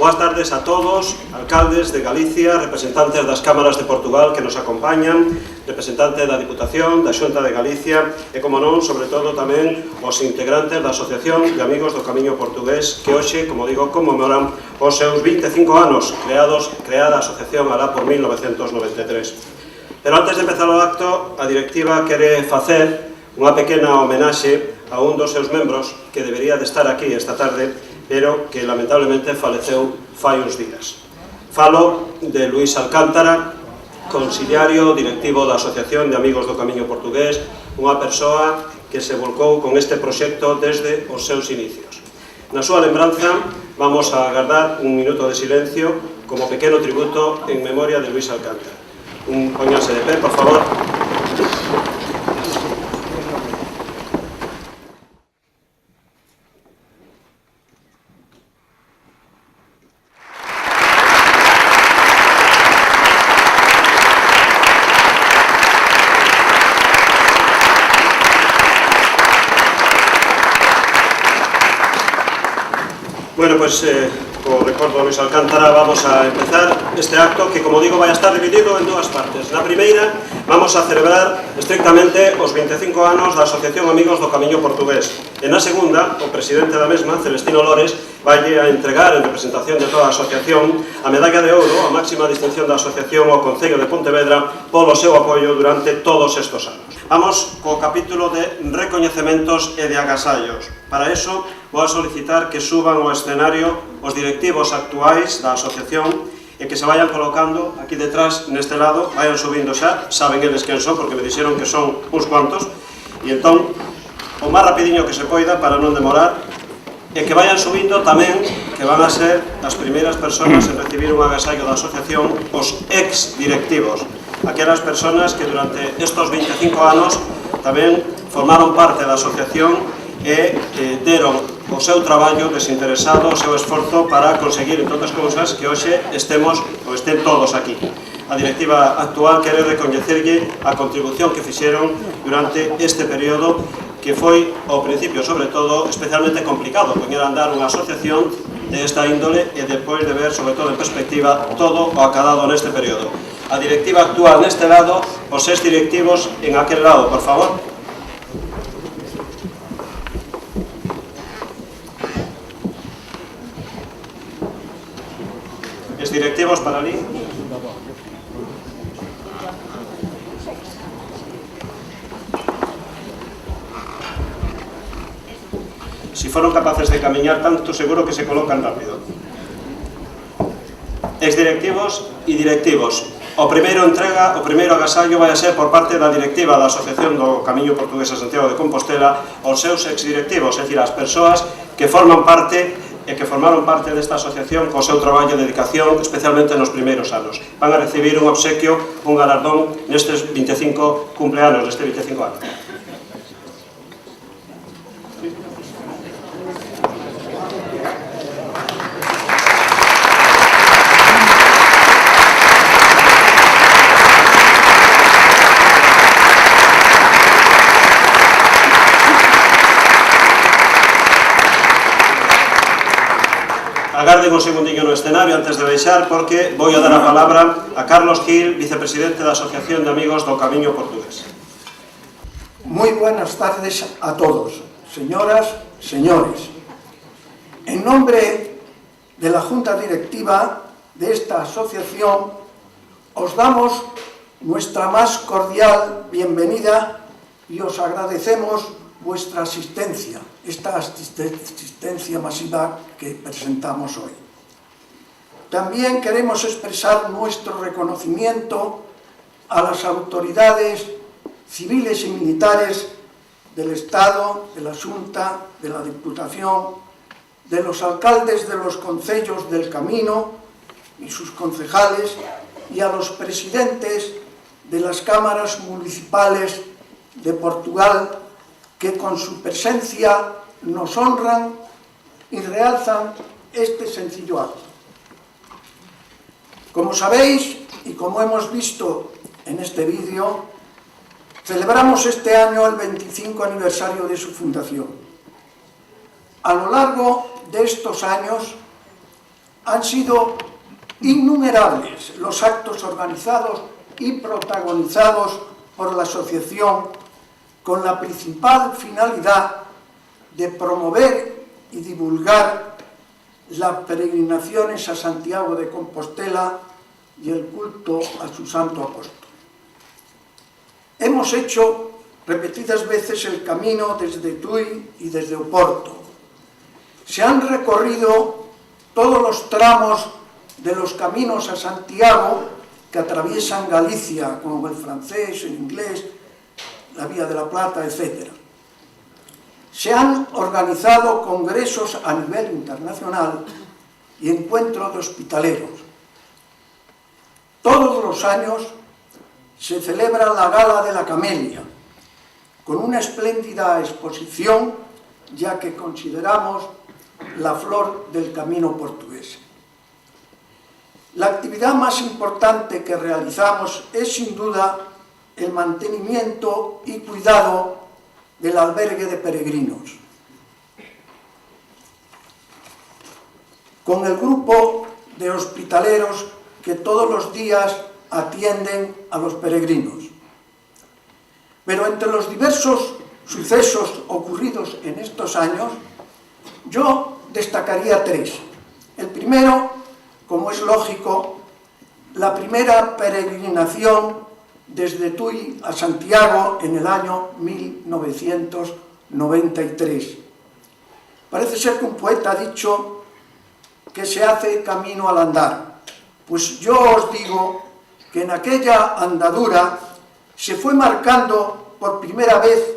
Boas tardes a todos, alcaldes de Galicia, representantes das cámaras de Portugal que nos acompañan, representantes da Diputación, da Xunta de Galicia e, como non, sobre todo tamén os integrantes da Asociación de Amigos do Camiño Portugués que hoxe, como digo, conmemoran os seus 25 anos creada a asociación alá por 1993. Pero antes de empezar o acto, a directiva quere facer unha pequena homenaxe a un dos seus membros que debería de estar aquí esta tarde, pero que lamentablemente faleceu fai uns días. Falo de Luís Alcántara, conciliario directivo da Asociación de Amigos do Camiño Portugués, unha persoa que se volcou con este proxecto desde os seus inicios. Na súa lembranza vamos a agardar un minuto de silencio como pequeno tributo en memoria de Luís Alcántara. Póñase de pé, por favor. Bueno, pues como recordo a Luís Alcántara, vamos a empezar este acto que, como digo, vai a estar dividido en dúas partes. Na primeira, vamos a celebrar estrictamente os 25 anos da Asociación Amigos do Camiño Portugués. E na segunda, o presidente da mesma, Celestino Lores, vaille a entregar en representación de toda a asociación a medalla de ouro, a máxima distinción da asociación ao Concello de Pontevedra polo seu apoio durante todos estes anos. Vamos co capítulo de recoñecementos e de agasallos. Para eso, vou a solicitar que suban ao escenario os directivos actuais da asociación e que se vayan colocando aquí detrás, neste lado, vayan subindo xa, saben eles quen son, porque me dixeron que son uns cuantos, e entón, o máis rapidiño que se poida para non demorar, e que vayan subindo tamén, que van a ser as primeiras persoas en recibir un agasallo da asociación, os ex-directivos, aquelas persoas que durante estes 25 anos tamén formaron parte da asociación e deron o seu traballo desinteresado, o seu esforzo para conseguir, entre outras cousas, que hoxe estemos ou estén todos aquí. A directiva actual quere recoñecerlle a contribución que fixeron durante este período que foi, ao principio, sobre todo, especialmente complicado, poñer a andar unha asociación de esta índole e depois de ver, sobre todo en perspectiva, todo o acadado neste período. A directiva actual neste lado, os seis directivos en aquel lado, por favor. Os directivos para ali. Si foron capaces de camiñar tanto, seguro que se colocan rápido. Exdirectivos e directivos. O primeiro entrega, o primeiro agasallo vai a ser por parte da directiva da Asociación do Camiño Portugués a Santiago de Compostela aos seus exdirectivos, é dicir, as persoas que forman parte e que formaron parte desta asociación co seu traballo e dedicación, especialmente nos primeiros anos. Van a recibir un obsequio, un galardón nestes 25 cumpleanos, nestes 25 anos. Agarden un segundinho no escenario antes de baixar, porque vou a dar a palabra a Carlos Gil, vicepresidente da Asociación de Amigos do Camiño Portugués. Muy buenas tardes a todos, señoras, señores. En nombre de la Junta Directiva de esta asociación, os damos nuestra más cordial bienvenida y os agradecemos vuestra asistencia, esta asistencia masiva que presentamos hoy. También queremos expresar nuestro reconocimiento a las autoridades civiles y militares del Estado, de la Xunta, de la Diputación, de los alcaldes de los concellos del Camino y sus concejales, y a los presidentes de las cámaras municipales de Portugal, que con su presencia nos honran y realzan este sencillo acto. Como sabéis, y como hemos visto en este vídeo, celebramos este año el 25 aniversario de su fundación. A lo largo de estos años, han sido innumerables los actos organizados y protagonizados por la asociación con la principal finalidad de promover y divulgar las peregrinaciones a Santiago de Compostela y el culto a su santo apóstol. Hemos hecho repetidas veces el camino desde Tui y desde Oporto. Se han recorrido todos los tramos de los caminos a Santiago que atraviesan Galicia, como el francés, el inglés, la Vía de la Plata, etc. Se han organizado congresos a nivel internacional y encuentros de hospitaleros. Todos los años se celebra la Gala de la Camelia, con una espléndida exposición, ya que consideramos la flor del camino portugués. La actividad más importante que realizamos es, sin duda, el mantenimiento y cuidado del albergue de peregrinos. Con el grupo de hospitaleros que todos los días atienden a los peregrinos. Pero entre los diversos sucesos ocurridos en estos años, yo destacaría tres. El primero, como es lógico, la primera peregrinación desde Tui a Santiago en el año 1993. Parece ser que un poeta ha dicho que se hace camino al andar. Pues yo os digo que en aquella andadura se fue marcando por primera vez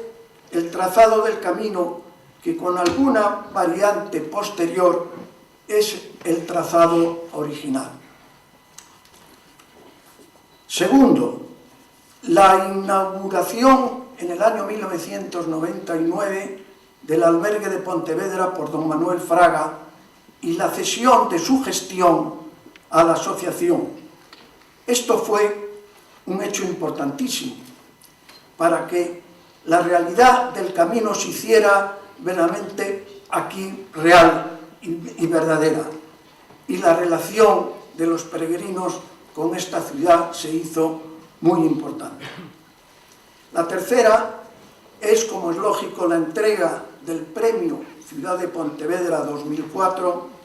el trazado del camino que con alguna variante posterior es el trazado original. Segundo, la inauguración en el año 1999 del albergue de Pontevedra por don Manuel Fraga y la cesión de su gestión a la asociación. Esto fue un hecho importantísimo para que la realidad del camino se hiciera verdaderamente aquí real y verdadera, y la relación de los peregrinos con esta ciudad se hizo muy importante. La tercera es, como es lógico, la entrega del premio Ciudad de Pontevedra 2004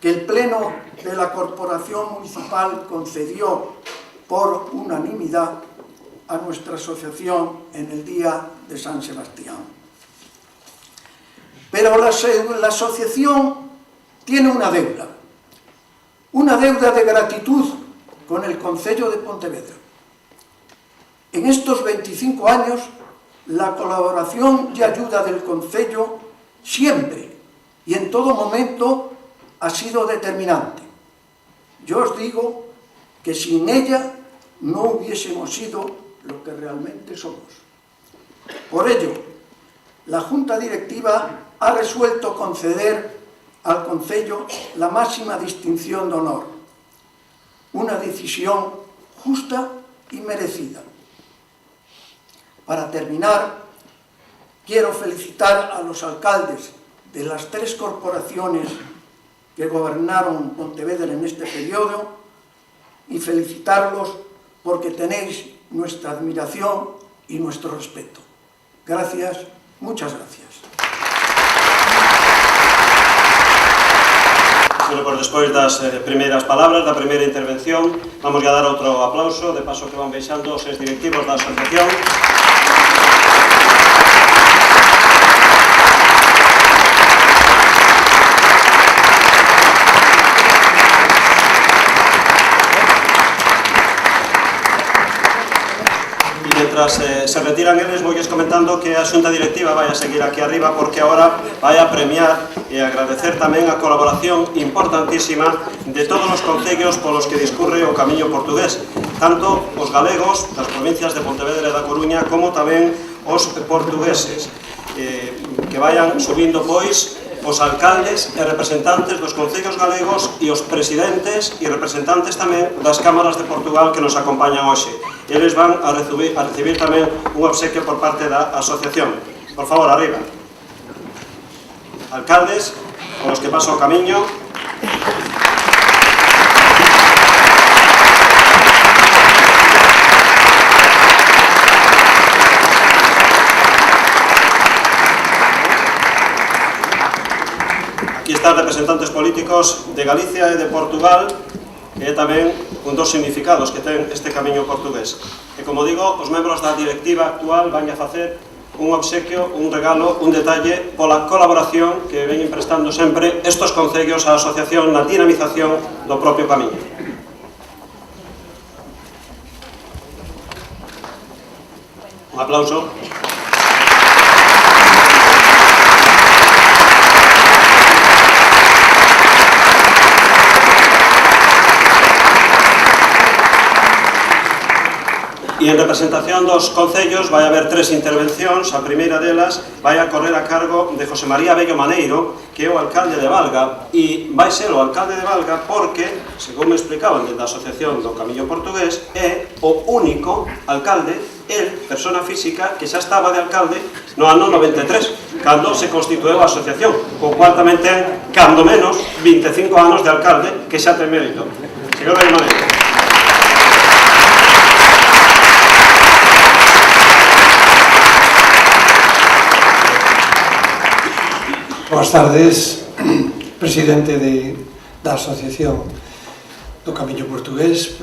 que el Pleno de la Corporación Municipal concedió por unanimidad a nuestra asociación en el día de San Sebastián. Pero la asociación tiene una deuda de gratitud con el Concello de Pontevedra. En estos 25 años, la colaboración y ayuda del Concello siempre y en todo momento ha sido determinante. Yo os digo que sin ella no hubiésemos sido lo que realmente somos. Por ello, la Junta Directiva ha resuelto conceder al Concello la máxima distinción de honor, una decisión justa y merecida. Para terminar, quiero felicitar a los alcaldes de las tres corporaciones que gobernaron Pontevedra en este periodo y felicitarlos porque tenéis nuestra admiración y nuestro respeto. Gracias, muchas gracias. Bueno, pues despois das primeiras palabras, da primeira intervención, vamos a dar outro aplauso, de paso que van baixando os directivos da asociación. Mientras se retiran eles, voy comentando que a Xunta Directiva vai a seguir aquí arriba porque ahora vai a premiar e agradecer tamén a colaboración importantísima de todos os concellos polos que discurre o camiño portugués, tanto os galegos das provincias de Pontevedra e da Coruña como tamén os portugueses, que vayan subindo pois os alcaldes e representantes dos concellos galegos e os presidentes e representantes tamén das cámaras de Portugal que nos acompañan hoxe. Eles van a recibir tamén un obsequio por parte da asociación. Por favor, arriba. Alcaldes, con os que paso o camiño. realizar representantes políticos de Galicia e de Portugal, que é tamén un dos significados que ten este camiño portugués. E como digo, os membros da directiva actual van a facer un obsequio, un regalo, un detalle pola colaboración que veñen prestando sempre estos concellos á asociación na dinamización do propio camiño. Un aplauso. E en representación dos concellos vai haber 3 intervencións. A primeira delas vai a correr a cargo de José María Bello Maneiro, que é o alcalde de Valga, e vai ser o alcalde de Valga porque, según me explicaban desde a Asociación do Camiño Portugués, é o único alcalde, el, persona física, que xa estaba de alcalde no ano 93, cando se constitueu a asociación, co cual tamén ten, cando menos, 25 anos de alcalde, que xa ten mérito. Señor Bello Maneiro. Boas tardes, presidente da Asociación do Camiño Portugués,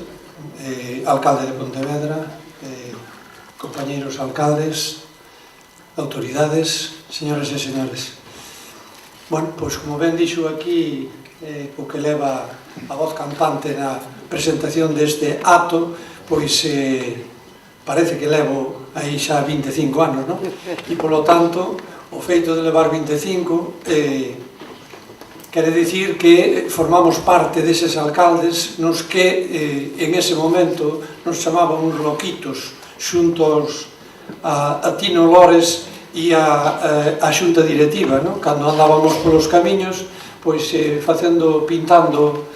alcalde de Pontevedra, compañeiros alcaldes, autoridades, señores e señores. Bueno, pois como ben dixo aquí o que leva a voz cantante na presentación deste acto, pois parece que levo aí xa 25 anos, non? E polo tanto, o feito de levar 25 quere dicir que formamos parte deses alcaldes nos que en ese momento nos chamaban uns loquitos xuntos a Tino Lores e a xunta directiva, non? Cando andábamos polos camiños, pois pintando,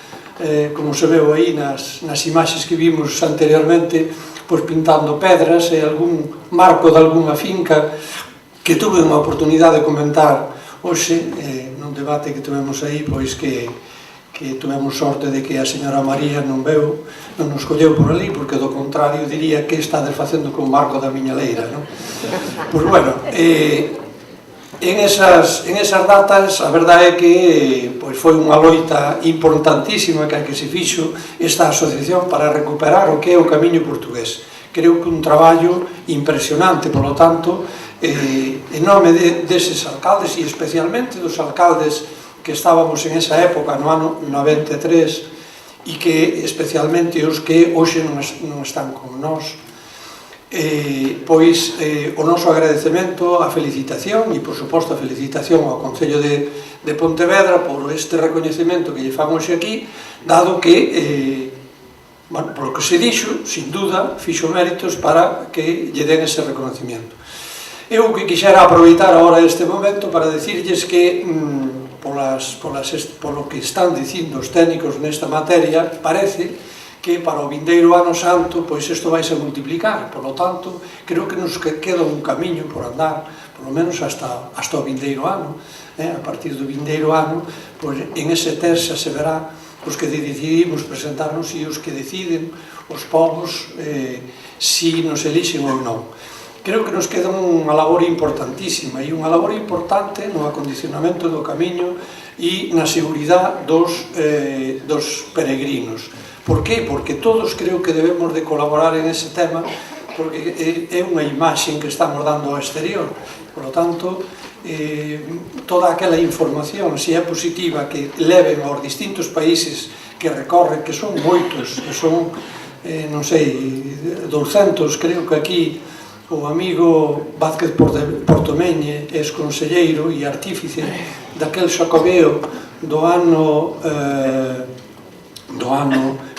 como se veu aí nas imaxes que vimos anteriormente, pois pintando pedras e algún marco de algunha finca que tuve unha oportunidade de comentar hoxe nun debate que tivemos aí, pois que tivemos sorte de que a señora María non nos colleu por ali, porque do contrario diría que estades facendo con o marco da miña leira, non? Pois bueno, en esas datas a verdade é que foi unha loita importantísima que se fixo esta asociación para recuperar o que é o camiño portugués. Creo que un traballo impresionante, polo tanto, en nome deses alcaldes e especialmente dos alcaldes que estábamos en esa época, no ano 93, e que especialmente os que hoxe non están con nós, pois o noso agradecemento, a felicitación e por suposto a felicitación ao Concello de Pontevedra por este recoñecemento que lle fan hoxe aquí, dado que bueno, por lo que se dixo, sin duda, fixo méritos para que lle den ese reconocimiento. Eu que quixera aproveitar agora este momento para decirlles que polo que están dicindo os técnicos nesta materia, parece que para o vindeiro ano santo pois isto vai se multiplicar, por lo tanto creo que nos queda un camiño por andar, por lo menos hasta o vindeiro ano. A partir do vindeiro ano, pois en ese terza se verá os que decidimos presentarnos e os que deciden os povos si nos elixen ou non. Creo que nos queda unha labor importantísima e unha labor importante no acondicionamento do camiño e na seguridade dos peregrinos. Por qué? Porque todos creo que debemos de colaborar en ese tema, porque é unha imaxe que estamos dando ao exterior. Por lo tanto, toda aquela información, se é positiva, que leven aos distintos países que recorren, que son moitos, que son, non sei, 200, creo que aquí o amigo Vázquez Portomeñe, ex-conselleiro e artífice daquel xacobeo do ano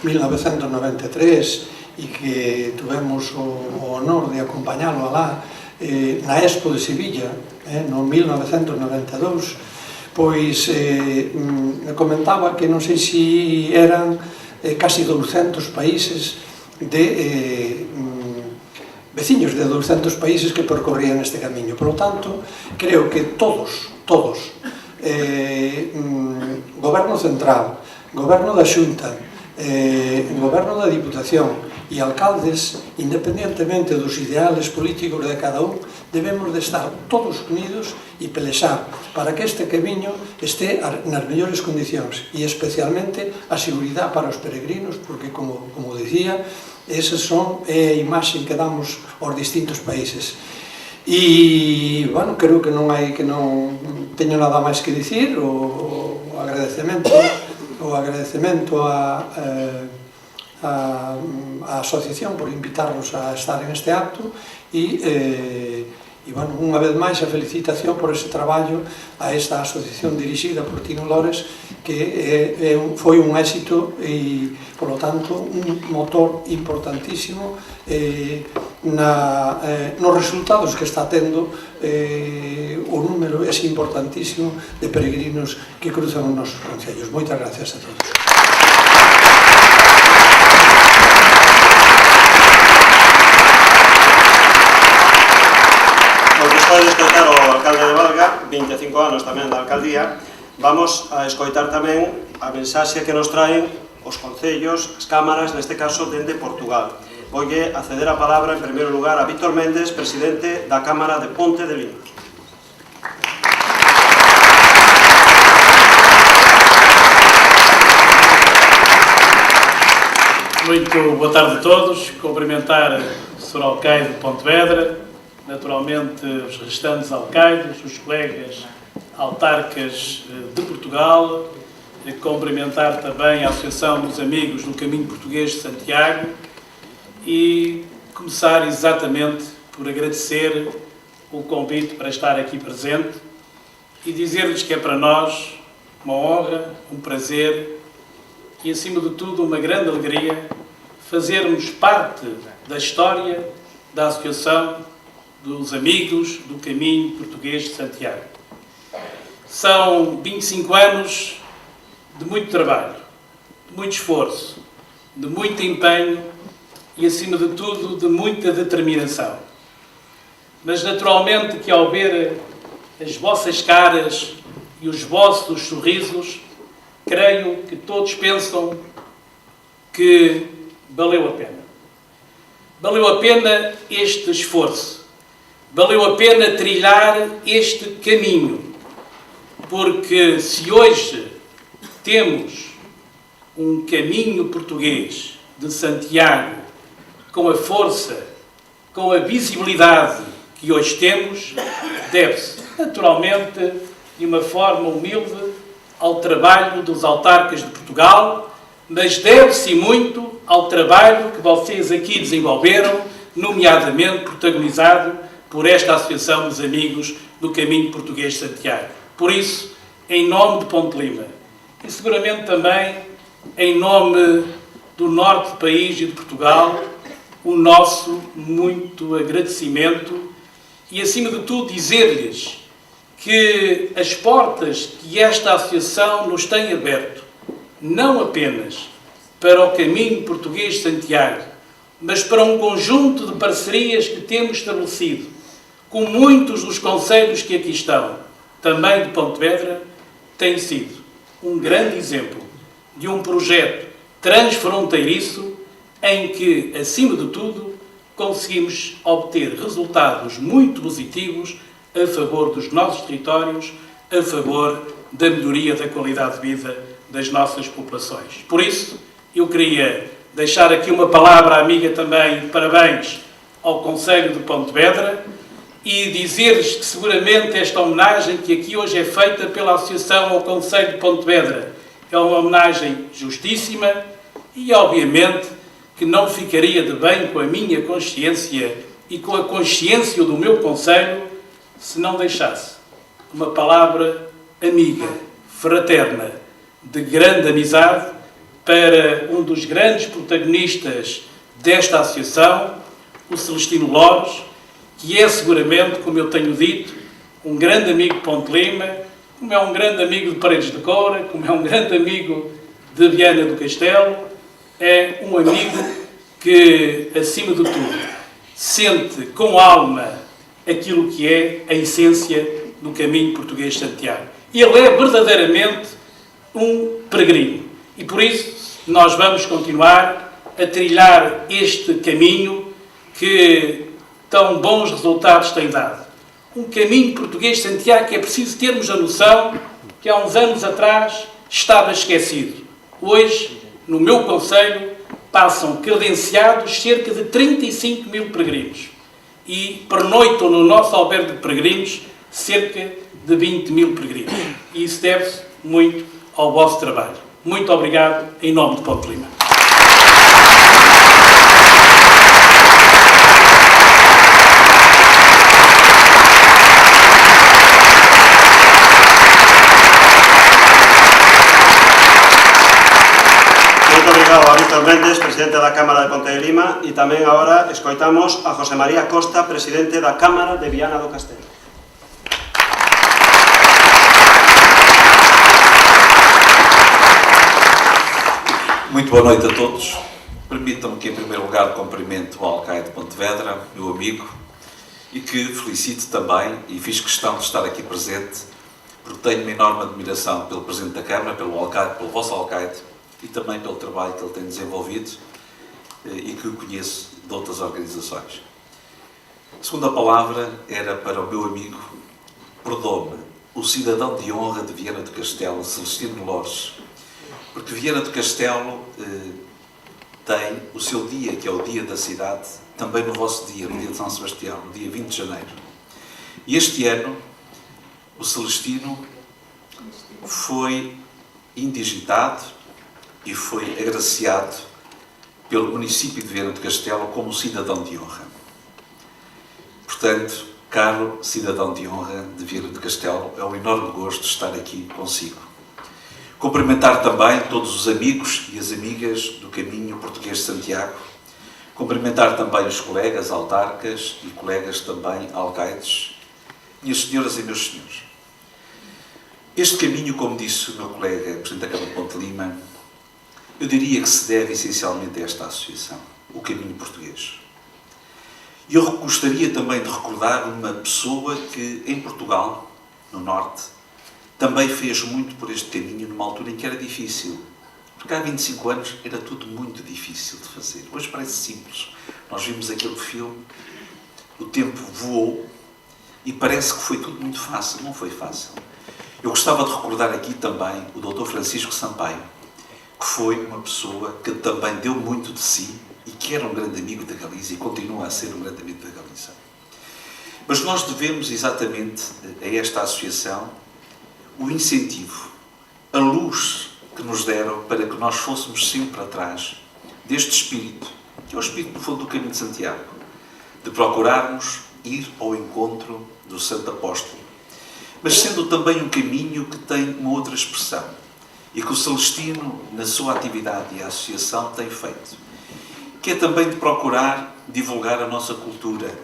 1993 e que tuvemos o honor de acompañalo alá na Expo de Sevilla, no 1992, pois comentaba que non sei se eran casi 200 países veciños de 200 países que percorrían este camiño. Por lo tanto, creo que todos, Goberno Central, Goberno da Xunta, Goberno da Diputación e alcaldes, independentemente dos ideales políticos de cada un, debemos de estar todos unidos e pelexar para que este camiño este nas mellores condicións e especialmente a seguridade para os peregrinos, porque, como dicía, esas son a imaxe que damos aos distintos países. E, bueno, creo que non teño nada máis que dicir. O agradecemento á asociación por invitarnos a estar en este acto e, bueno, unha vez máis a felicitación por ese traballo a esta asociación dirixida por Tino Lores, que foi un éxito e, polo tanto, un motor importantísimo nos resultados que está tendo o número ese importantísimo de peregrinos que cruzan os nosos concellos. Moitas gracias a todos. Despois de escoitar o alcalde de Valga, 25 anos tamén da alcaldía, vamos a escoitar tamén a mensaxe que nos traen os concellos, as cámaras, neste caso, dende Portugal. Voulle a ceder a palabra, en primeiro lugar, a Víctor Méndez, presidente da Cámara de Ponte de Lima. Muito boa tarde a todos. Cumprimentar o Sr. Alcaide de Pontevedra, naturalmente os restantes alcaides, os colegas autarcas de Portugal, cumprimentar também a Associação dos Amigos do Caminho Português de Santiago e começar exatamente por agradecer o convite para estar aqui presente e dizer-lhes que é para nós uma honra, um prazer e, acima de tudo, uma grande alegria fazermos parte da história da Associação dos Amigos do Caminho Português de Santiago. São 25 anos de muito trabalho, de muito esforço, de muito empenho e, acima de tudo, de muita determinação. Mas, naturalmente, que ao ver as vossas caras e os vossos sorrisos, creio que todos pensam que valeu a pena. Valeu a pena este esforço. Valeu a pena trilhar este caminho. Porque se hoje temos um caminho português de Santiago com a força, com a visibilidade que hoje temos, deve-se, naturalmente, de uma forma humilde, ao trabalho dos autarcas de Portugal, mas deve-se muito ao trabalho que vocês aqui desenvolveram, nomeadamente protagonizado por esta Associação dos Amigos do Caminho Português de Santiago. Por isso, em nome de Ponte Lima, e seguramente também em nome do norte do país e de Portugal, o nosso muito agradecimento e, acima de tudo, dizer-lhes que as portas que esta Associação nos tem aberto, não apenas para o Caminho Português de Santiago, mas para um conjunto de parcerias que temos estabelecido com muitos dos concelhos que aqui estão, também de Pontevedra, tem sido um grande exemplo de um projeto transfronteiriço em que, acima de tudo, conseguimos obter resultados muito positivos a favor dos nossos territórios, a favor da melhoria da qualidade de vida das nossas populações. Por isso, eu queria deixar aqui uma palavra amiga também de parabéns ao Concelho de Pontevedra e dizer-lhes que seguramente esta homenagem que aqui hoje é feita pela Associação ao Concelho de Pontevedra é uma homenagem justíssima e, obviamente, que não ficaria de bem com a minha consciência e com a consciência do meu Concelho se não deixasse uma palavra amiga, fraterna, de grande amizade para um dos grandes protagonistas desta associação, o Celestino Lores, que é seguramente, como eu tenho dito, um grande amigo de Ponte Lima, como é um grande amigo de Paredes de Coura, como é um grande amigo de Viana do Castelo, é um amigo que, acima de tudo, sente com alma aquilo que é a essência do Caminho Português de Santiago. Ele é verdadeiramente um peregrino. E por isso nós vamos continuar a trilhar este caminho que tão bons resultados tem dado. Um caminho português de Santiago que é preciso termos a noção que há uns anos atrás estava esquecido. Hoje, no meu concelho, passam credenciados cerca de 35 mil peregrinos e pernoitam no nosso albergue de peregrinos cerca de 20 mil peregrinos. E isso deve-se muito ao vosso trabalho. Muito obrigado, em nome de Ponte Lima. Muito obrigado a Víctor Mendes, presidente da Cámara de Ponte de Lima, e tamén agora escoitamos a José María Costa, presidente da Cámara de Viana do Castelo. Muito boa noite a todos. Permitam-me que, em primeiro lugar, cumprimento o alcaide de Pontevedra, meu amigo, e que felicito também, e fiz questão de estar aqui presente, porque tenho uma enorme admiração pelo Presidente da Câmara, pelo alcaide, pelo vosso alcaide, e também pelo trabalho que ele tem desenvolvido e que o conheço de outras organizações. A segunda palavra era para o meu amigo, perdoe-me, o cidadão de honra de Viana do Castelo, Celestino Lores, porque Viana do Castelo tem o seu dia, que é o dia da cidade, também no vosso dia, no dia de São Sebastião, no dia 20 de janeiro. E este ano, o Celestino foi indigitado e foi agraciado pelo município de Viana do Castelo como cidadão de honra. Portanto, caro cidadão de honra de Viana do Castelo, é um enorme gosto estar aqui consigo. Cumprimentar também todos os amigos e as amigas do Caminho Português de Santiago. Cumprimentar também os colegas autarcas e colegas também alcaides, minhas senhoras e meus senhores. Este caminho, como disse o meu colega, Presidente da Câmara de Ponte Lima, eu diria que se deve essencialmente a esta associação, o Caminho Português. E eu gostaria também de recordar uma pessoa que, em Portugal, no Norte, também fez muito por este caminho numa altura em que era difícil. Porque há 25 anos era tudo muito difícil de fazer. Hoje parece simples. Nós vimos aquele filme, o tempo voou e parece que foi tudo muito fácil. Não foi fácil. Eu gostava de recordar aqui também o Dr. Francisco Sampaio, que foi uma pessoa que também deu muito de si e que era um grande amigo da Galiza e continua a ser um grande amigo da Galiza. Mas nós devemos exatamente a esta associação o incentivo, a luz que nos deram para que nós fôssemos sempre atrás deste espírito, que é o espírito, no fundo, do Caminho de Santiago, de procurarmos ir ao encontro do Santo Apóstolo, mas sendo também um caminho que tem uma outra expressão, e que o Celestino, na sua atividade e a associação, tem feito, que é também de procurar divulgar a nossa cultura,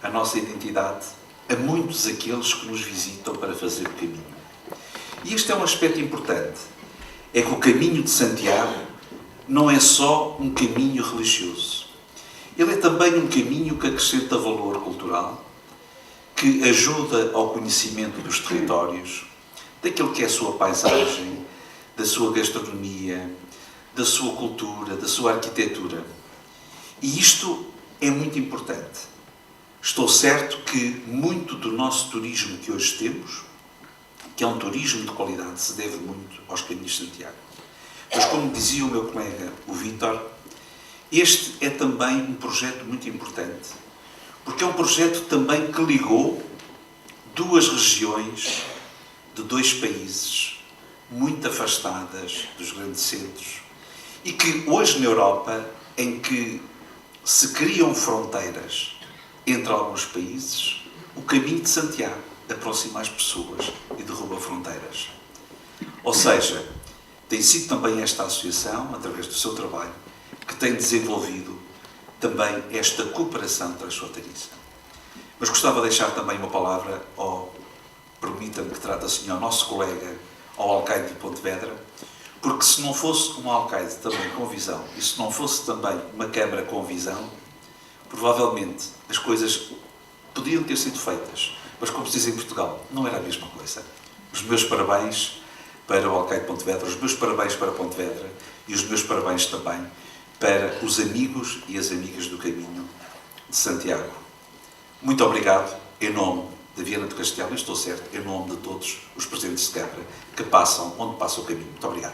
a nossa identidade, a muitos aqueles que nos visitam para fazer o caminho. E este é um aspecto importante, é que o Caminho de Santiago não é só um caminho religioso. Ele é também um caminho que acrescenta valor cultural, que ajuda ao conhecimento dos territórios, daquilo que é a sua paisagem, da sua gastronomia, da sua cultura, da sua arquitetura. E isto é muito importante. Estou certo que muito do nosso turismo que hoje temos, que é um turismo de qualidade, se deve muito aos Caminhos de Santiago. Mas, como dizia o meu colega, o Vítor, este é também um projeto muito importante, porque é um projeto também que ligou duas regiões de dois países muito afastadas dos grandes centros e que hoje na Europa, em que se criam fronteiras entre alguns países, o Caminho de Santiago aproxima as pessoas e derruba fronteiras. Ou seja, tem sido também esta associação, através do seu trabalho, que tem desenvolvido também esta cooperação transfronteiriça. Mas gostava de deixar também uma palavra permita-me que trate assim ao nosso colega, ao alcaide de Pontevedra, porque se não fosse um alcaide também com visão, e se não fosse também uma Câmara com visão, provavelmente as coisas podiam ter sido feitas, mas como se diz em Portugal, não era a mesma coisa. Os meus parabéns para o alcaide de Pontevedra, os meus parabéns para Pontevedra e os meus parabéns também para os amigos e as amigas do Caminho de Santiago. Muito obrigado, em nome da Viana do Castelo, e estou certo, em nome de todos os presidentes de Câmara que passam onde passa o caminho. Muito obrigado.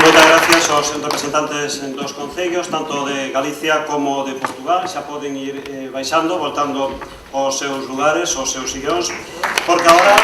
Moitas gracias aos representantes dos concellos, tanto de Galicia como de Portugal. Xa poden ir baixando, voltando aos seus lugares, aos seus sillóns, porque agora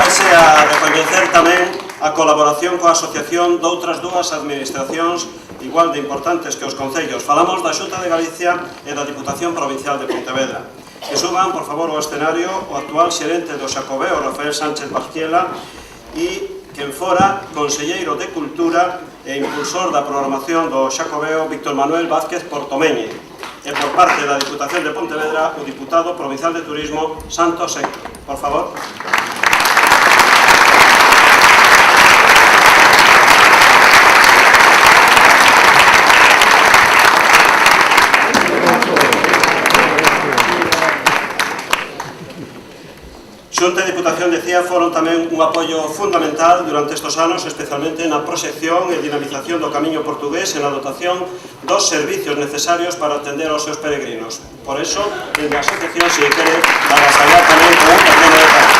vaise a recoñecer tamén a colaboración coa asociación de outras dúas administracións igual de importantes que os concellos. Falamos da Xunta de Galicia e da Diputación Provincial de Pontevedra. Que suban, por favor, ao escenario o actual xerente do Xacobeo, Rafael Sánchez Basquiela, e quen fora conselleiro de Cultura e impulsor da programación do Xacobeo, Víctor Manuel Vázquez Portomeñe. E por parte da Diputación de Pontevedra, o diputado provincial de Turismo, Santos Héctor. Por favor. Xunta e Diputación de Cía foron tamén un apoio fundamental durante estes anos, especialmente na proxección e dinamización do Camiño Portugués e na dotación dos servicios necesarios para atender aos seus peregrinos. Por eso, desde a asociación se quere agasallar tamén con un pequeno detalle.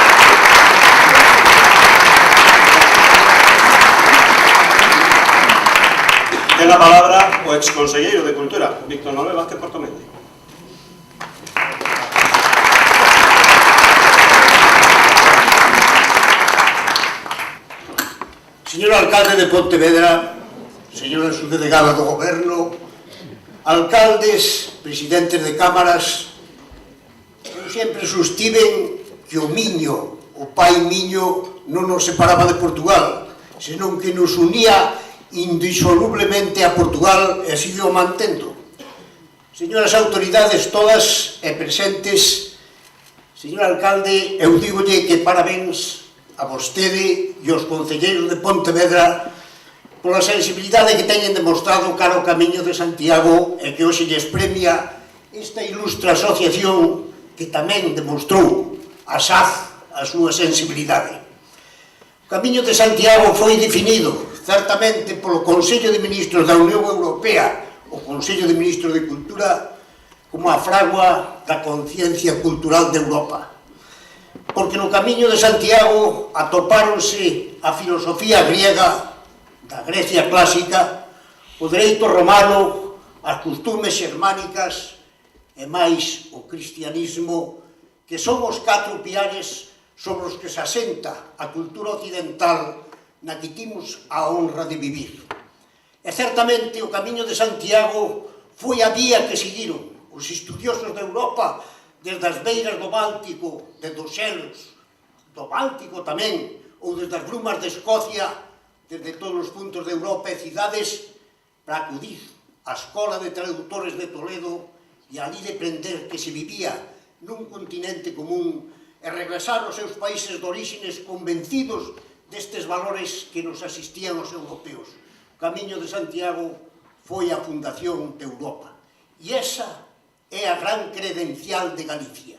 Ten a palabra o exconselleiro de Cultura, Víctor Manuel Vázquez Portomeñe. Señor alcalde de Pontevedra, señora subdelegada do Goberno, alcaldes, presidentes de cámaras, eu sempre sustiven que o Miño, o pai Miño, non nos separaba de Portugal, senón que nos unía indisolublemente a Portugal e sigue o mantendo. Señoras autoridades todas e presentes, señor alcalde, eu dígolle que parabéns a vostede e os concelleiros de Pontevedra pola sensibilidade que teñen demostrado cara ao Camiño de Santiago e que hoxe lles premia esta ilustre asociación que tamén demostrou asaz a súa sensibilidade. O Camiño de Santiago foi definido certamente polo Consello de Ministros da Unión Europea, o Consello de Ministros de Cultura, como a fragua da conciencia cultural de Europa. Porque no Camiño de Santiago atopáronse a filosofía griega, da Grecia clásica, o dereito romano, as costumes xermánicas e máis o cristianismo, que son os 4 piares sobre os que se asenta a cultura occidental na que timos a honra de vivir. E certamente o Camiño de Santiago foi a vía que seguiron os estudiosos de Europa desde as beiras do Báltico, desde os xelos do Báltico tamén, ou desde as brumas de Escocia, desde todos os puntos de Europa e cidades, para acudir á Escola de Traductores de Toledo e ali deprender que se vivía nun continente común e regresar aos seus países de orígenes convencidos destes valores que nos asistían os europeos. O Camiño de Santiago foi a fundación de Europa. E esa é a gran credencial de Galicia.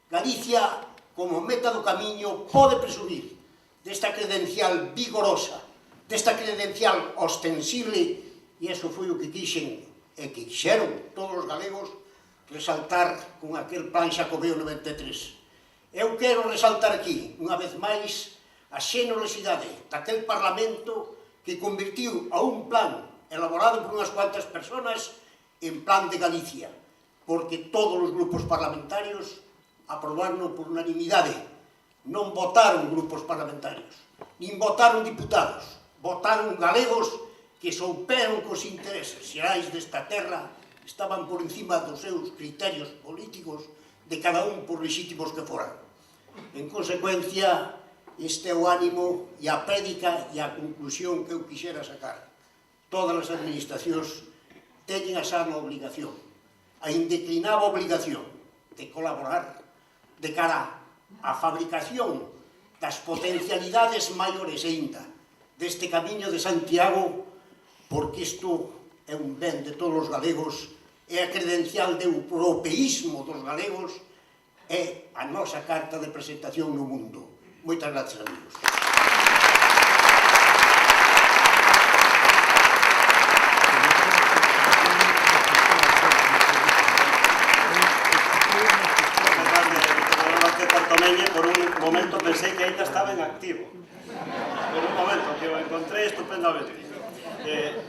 Galicia, como meta do camiño, pode presumir desta credencial vigorosa, desta credencial ostensible, e iso foi o que quixen e que quixeron todos os galegos resaltar con aquel plan Xacobeo 93. Eu quero resaltar aquí, unha vez máis, a xenerosidade daquel Parlamento que convirtiu a un plan elaborado por unhas cuantas personas en plan de Galicia, porque todos os grupos parlamentarios aprobaron por unanimidade. Non votaron grupos parlamentarios, nin votaron diputados, votaron galegos que souperon que os intereses xerais desta terra estaban por encima dos seus criterios políticos de cada un por lexítimos que foran. En consecuencia, este é o ánimo e a prédica e a conclusión que eu quixera sacar. Todas as administracións teñen a sana obligación, a indeclinada obligación de colaborar de cara á fabricación das potencialidades maiores aínda deste camiño de Santiago, porque isto é un ben de todos os galegos, é a credencial de europeísmo dos galegos, é a nosa carta de presentación no mundo. Moitas gracias, amigos. Por un momento pensei que ainda estaba en activo. Por un momento que o encontrei estupendamente.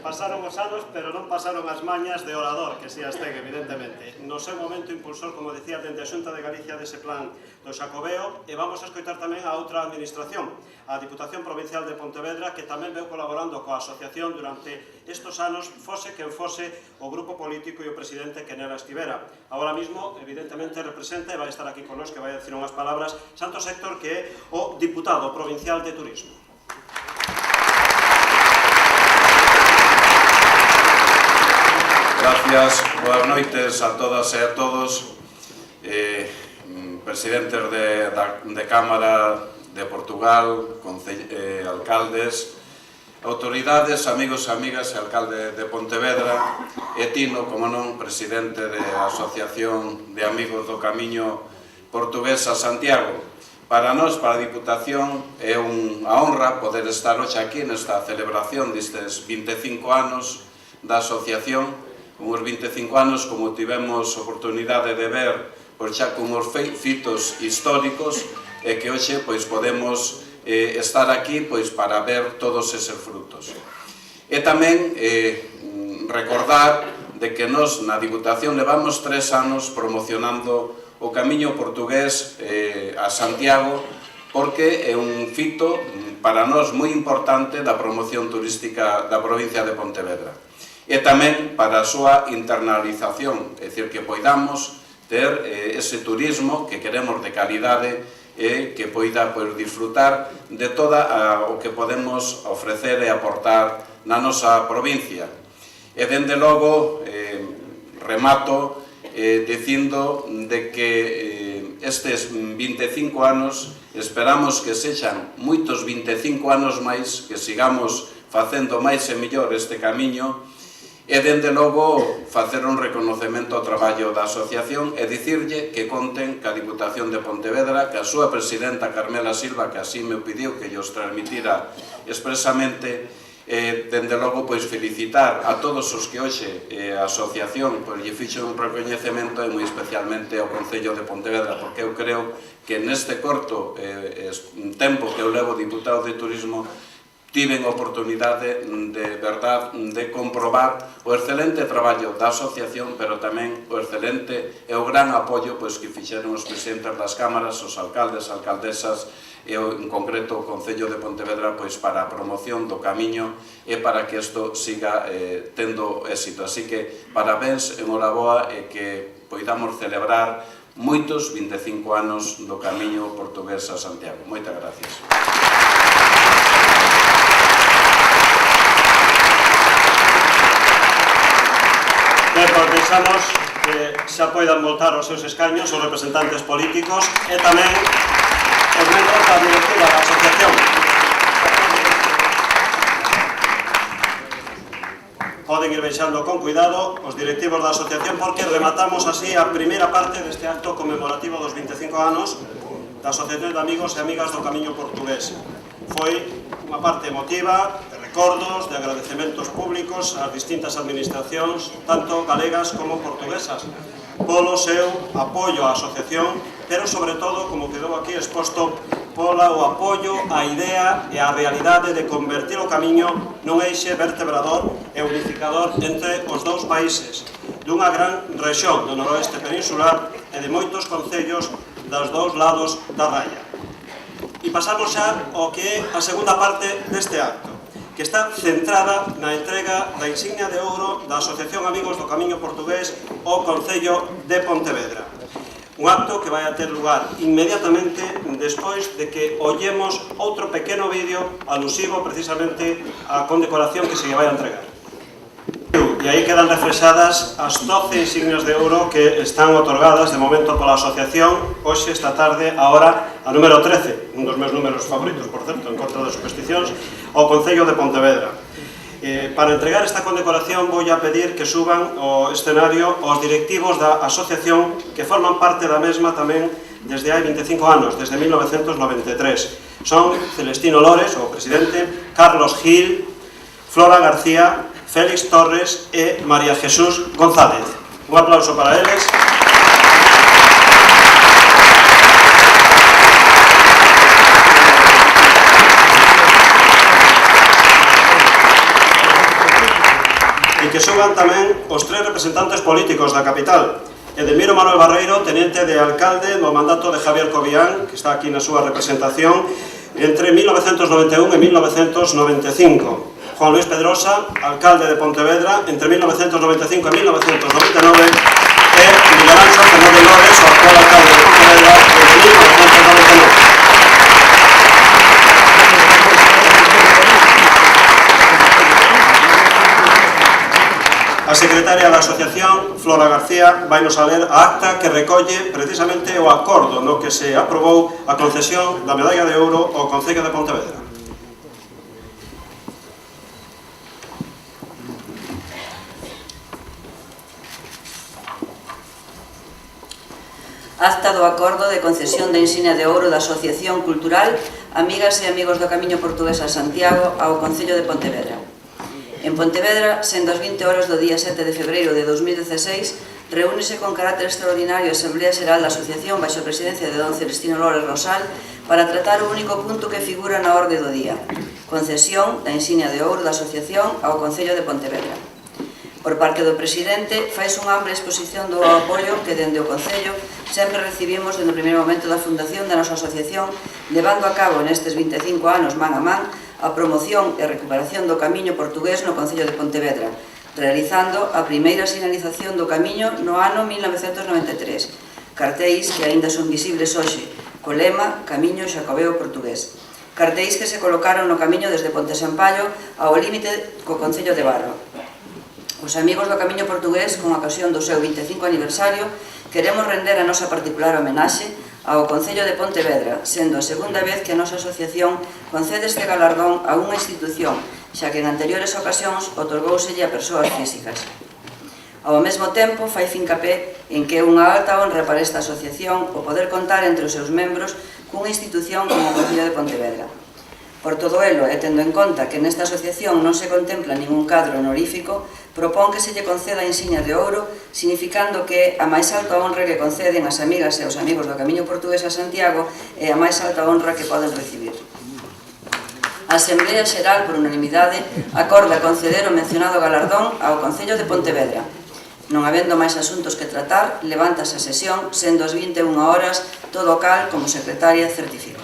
Pasaron os anos, pero non pasaron as mañas de orador, que si as ten, evidentemente. No seu momento impulsor, como decía, dende a Xunta de Galicia dese plan do Xacobeo, e vamos a escoitar tamén a outra administración, a Diputación Provincial de Pontevedra, que tamén veu colaborando coa asociación durante estos anos, fose quen fose o grupo político e o presidente que nela estivera. Agora mismo, evidentemente, representa, e vai estar aquí con nos, que vai a decir unhas palabras, Santos Héctor, que é o Diputado Provincial de Turismo. Gracias, boas noites a todas e a todos, presidentes de Cámara de Portugal, alcaldes, autoridades, amigos e amigas e alcalde de Pontevedra, e Tino, como non, presidente da Asociación de Amigos do Camiño Portugués a Santiago. Para nós, para a Diputación, é unha honra poder estar hoxe aquí nesta celebración destes 25 anos da asociación, uns 25 anos, como tivemos oportunidade de ver, pois xa con os fitos históricos, e que hoxe pois podemos estar aquí pois para ver todos eses frutos. E tamén recordar de que nós na Diputación levamos 3 anos promocionando o camiño portugués a Santiago, porque é un fito para nós moi importante da promoción turística da provincia de Pontevedra. E tamén para a súa internalización, é dicir, que poidamos ter ese turismo que queremos de calidade e que poida disfrutar de toda o que podemos ofrecer e aportar na nosa provincia. E, dende logo, remato dicindo de que estes 25 anos esperamos que sexan moitos 25 anos máis, que sigamos facendo máis e mellor este camiño. E, dende logo, facer un reconocemento ao traballo da asociación e dicirlle que conten ca Diputación de Pontevedra, que a súa presidenta Carmela Silva, que así me pediu que llos transmitira expresamente, dende logo, pois, felicitar a todos os que hoxe a asociación lle fixo un recoñecemento, e moi especialmente ao Concello de Pontevedra, porque eu creo que neste corto tempo que eu levo diputado de Turismo tiven oportunidade de verdad de comprobar o excelente traballo da asociación, pero tamén o excelente e o gran apoio que fixeron os presidentes das cámaras, os alcaldes, alcaldesas e en concreto o Concello de Pontevedra para a promoción do camiño e para que isto siga tendo éxito. Así que parabéns, enhoraboa, e que poidamos celebrar moitos 25 anos do camiño portugués a Santiago. Moitas gracias. Ben, pois deixamos que xa poidan voltar aos seus escaños os representantes políticos e tamén os membros da directiva da asociación. Poden ir baixando con cuidado os directivos da asociación, porque rematamos así a primeira parte deste acto conmemorativo dos 25 anos da Asociación de Amigos e Amigas do Camiño Portugués. Foi unha parte emotiva, de recordos, de agradecementos públicos ás distintas administracións, tanto galegas como portuguesas, polo seu apoio á asociación, pero sobre todo, como quedou aquí exposto, polo apoio á idea e á realidade de convertir o camiño nun eixe vertebrador e unificador entre os dous países, dunha gran rexión do noroeste peninsular e de moitos concellos dos dous lados da raya. E pasamos xa ao que é a segunda parte deste acto, que está centrada na entrega da insignia de ouro da Asociación Amigos do Camiño Portugués ao Concello de Pontevedra. Un acto que vai a ter lugar inmediatamente despois de que ollemos outro pequeno vídeo alusivo precisamente á condecoración que se lle vai a entregar. E aí quedan reflexadas as 12 insignias de ouro que están otorgadas de momento pola asociación hoxe, esta tarde, a hora a número 13, un dos meus números favoritos, por certo, en contra das supersticións, ao Concello de Pontevedra. Para entregar esta condecoración vou a pedir que suban ao escenario os directivos da asociación que forman parte da mesma tamén desde hai 25 anos, desde 1993. Son Celestino Lores, o presidente, Carlos Gil, Flora García, Félix Torres e María Jesús González. Un aplauso para eles. E que suban tamén os tres representantes políticos da capital. Edelmiro Manuel Barreiro, tenente de alcalde no mandato de Javier Cobián, que está aquí na súa representación, entre 1991 e 1995. Juan Luis Pedrosa, alcalde de Pontevedra, entre 1995 e 1999, e Miguel Ángel Fernández Lores, o actual alcalde de Pontevedra, entre 1999. A secretaria da asociación, Flora García, vai nos a ler a acta que recolle precisamente o acordo no que se aprobou a concesión da medalla de ouro ao Concello de Pontevedra. Acta do acordo de concesión da insignia de ouro da Asociación Cultural Amigas e Amigos do Camiño Portugués a Santiago ao Concello de Pontevedra. En Pontevedra, sendo as 20 horas do día 7 de febreiro de 2016, reúnese con carácter extraordinario a Asamblea Xeral da Asociación baixo a presidencia de don Celestino Lores Rosal para tratar o único punto que figura na orde do día, concesión da insignia de ouro da Asociación ao Concello de Pontevedra. Por parte do presidente, fais unha ampla exposición do apoio que dende o Concello sempre recibimos dende o primeiro momento da fundación da nosa asociación, levando a cabo nestes 25 anos man a man a promoción e recuperación do camiño portugués no Concello de Pontevedra, realizando a primeira sinalización do camiño no ano 1993, cartéis que aínda son visibles hoxe, co lema Camiño Xacobeo Portugués. Cartéis que se colocaron no camiño desde Ponte Sampaio ao límite co Concello de Barro. Os amigos do Camiño Portugués, con ocasión do seu 25 aniversario, queremos render a nosa particular homenaxe ao Concello de Pontevedra, sendo a segunda vez que a nosa asociación concede este galardón a unha institución, xa que en anteriores ocasións otorgouselle a persoas físicas. Ao mesmo tempo, fai fincapé en que é unha alta honra para esta asociación o poder contar entre os seus membros cunha institución como o Concello de Pontevedra. Por todo elo, e tendo en conta que nesta asociación non se contempla ningún cadro honorífico, propón que se lle conceda a insignia de ouro, significando que a máis alta honra que conceden as amigas e os amigos do Camiño Portugués a Santiago é a máis alta honra que poden recibir. A Asamblea Xeral, por unanimidade, acorda conceder o mencionado galardón ao Concello de Pontevedra. Non habendo máis asuntos que tratar, levántase a sesión, sendo as 21 horas, todo o cal, como secretaria, certifico.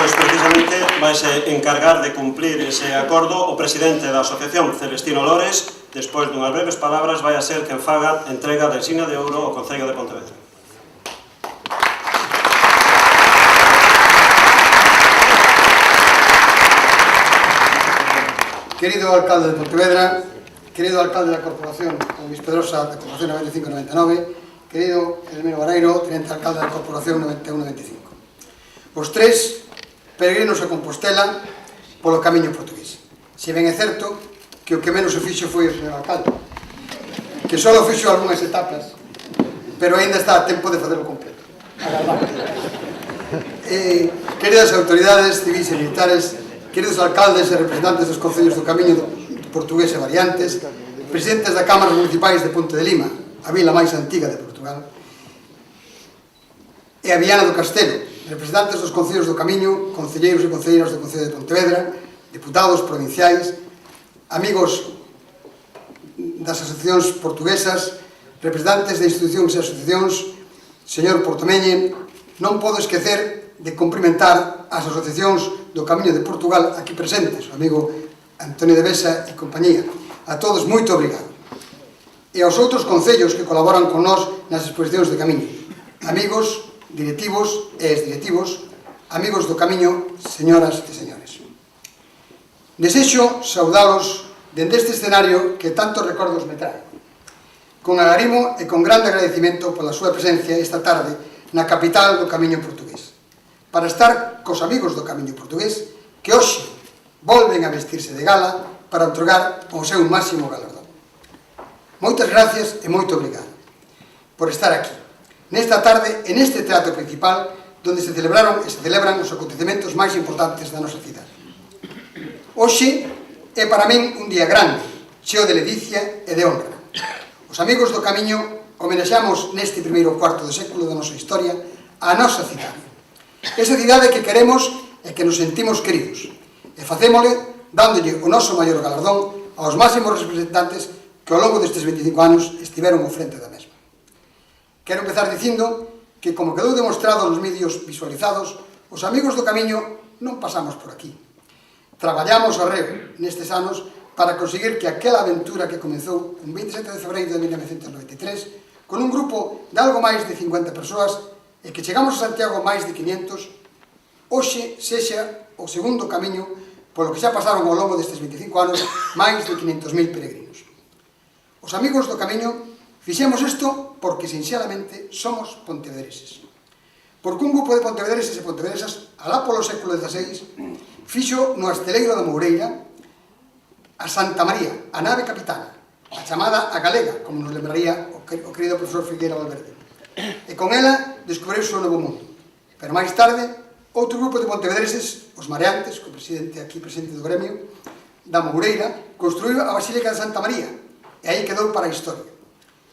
Pois precisamente vaise encargar de cumplir ese acordo o presidente da asociación, Celestino Lores. Despois dunhas breves palabras vai a ser quen faga entrega da insignia de ouro ao Concello de Pontevedra. Querido alcalde de Pontevedra, querido alcalde da Corporación, Juan Luis Pedrosa, da Corporación 95-99, querido Edelmiro Barreiro, tenente alcalde da Corporación 91-95. Os tres peregrinos a Compostela polo camiño portugués. Se ben é certo que o que menos o fixo foi o señor alcalde, que só o fixo algunhas etapas, pero aínda está a tempo de facelo completo. Queridas autoridades civis e militares, queridos alcaldes e representantes dos concellos do camiño portugués e variantes, presidentes da Cámara Municipais de Ponte de Lima, a vila máis antiga de Portugal, e a Viana do Castelo, representantes dos concellos do camiño, concelleiros e concelleiras do Concello de Pontevedra, deputados provinciais, amigos das asociacións portuguesas, representantes de institucións e asociacións, señor Portomeñe, non podo esquecer de cumprimentar as asociacións do Camiño de Portugal aquí presentes, o amigo Antonio de Besa e compañía. A todos, moito obrigado. E aos outros concellos que colaboran con nós nas exposicións de camiño. Amigos, directivos e exdirectivos, amigos do camiño, señoras e señores. Desexo saudalos dende este escenario que tantos recordos me trae. con agarimo e con grande agradecimento pola súa presencia esta tarde na capital do Camiño Portugués, para estar cos amigos do Camiño Portugués que hoxe volven a vestirse de gala para outorgar o seu máximo galardón. Moitas gracias e moito obrigado por estar aquí, nesta tarde e neste teatro principal donde se celebraron e se celebran os acontecementos máis importantes da nosa cidade. Hoxe é para min un día grande, cheo de ledicia e de honra. Os amigos do Camiño homenaxeamos neste primeiro cuarto do século da nosa historia a nosa cidade. Esa cidade que queremos e que nos sentimos queridos. E facémole dándolle o noso maior galardón aos máximos representantes que ao longo destes 25 anos estiveron ao frente da mesma. Quero empezar dicindo que, como quedou demostrado nos medios visualizados, os amigos do Camiño non pasamos por aquí. Traballamos ao reo nestes anos para conseguir que aquela aventura que comezou un 27 de febreiro de 1993 con un grupo de algo máis de 50 persoas e que chegamos a Santiago máis de 500, hoxe sexa o segundo camiño polo que xa pasaron ao longo destes 25 anos máis de 500.000 peregrinos. Os amigos do Camiño fixemos isto porque, sinxelamente, somos pontevedreses. Porque un grupo de pontevedreses e pontevedresas, alá polo século XVI, fixo no Asteleiro da Moureira a Santa María, a nave capitana, a chamada a Galega, como nos lembraría o querido profesor Figueira Valverde. E con ela descubriuse o Novo Mundo. Pero máis tarde, outro grupo de pontevedreses, os mareantes, co presidente aquí presente do gremio, da Moureira, construiu a Basílica de Santa María, e aí quedou para a historia.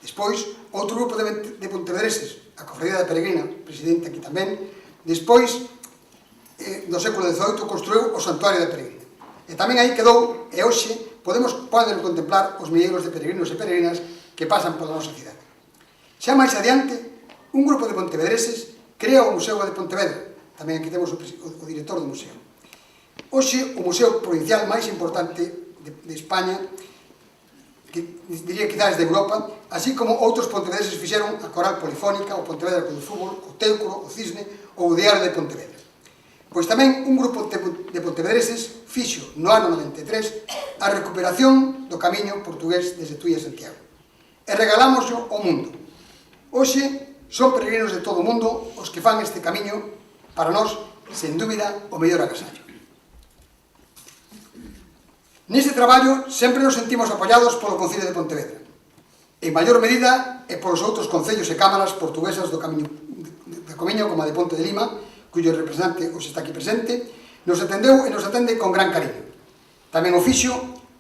Despois, outro grupo de pontevedreses, a Cofradía da Peregrina, presidente aquí tamén, despois, no século XVIII, construiu o Santuario da Peregrina. E tamén aí quedou, e hoxe poden contemplar os milleiros de peregrinos e peregrinas que pasan pola nosa cidade. Xa máis adiante, un grupo de pontevedreses crea o Museo de Pontevedra. Tamén aquí temos o director do museo. Hoxe, o museo provincial máis importante de España, que diría quizás de Europa, así como outros pontevedreses fixeron a Coral Polifónica, o Pontevedra Club de Fútbol, o Teucro, o Cisne ou o Diario de Pontevedra. Pois tamén un grupo de pontevedreses fixo no ano 93 a recuperación do Camiño Portugués desde Tui a Santiago. E regalámoslo ao mundo. Hoxe son peregrinos de todo o mundo os que fan este camiño, para nós, sen dúbida, o mellor agasallo. Neste traballo sempre nos sentimos apoiados polo Concello de Pontevedra, en maior medida e polos outros concellos e cámaras portuguesas do Camiño, como a de Ponte de Lima, cuyo representante os está aquí presente, nos atendeu e nos atende con gran cariño. Tamén o fixo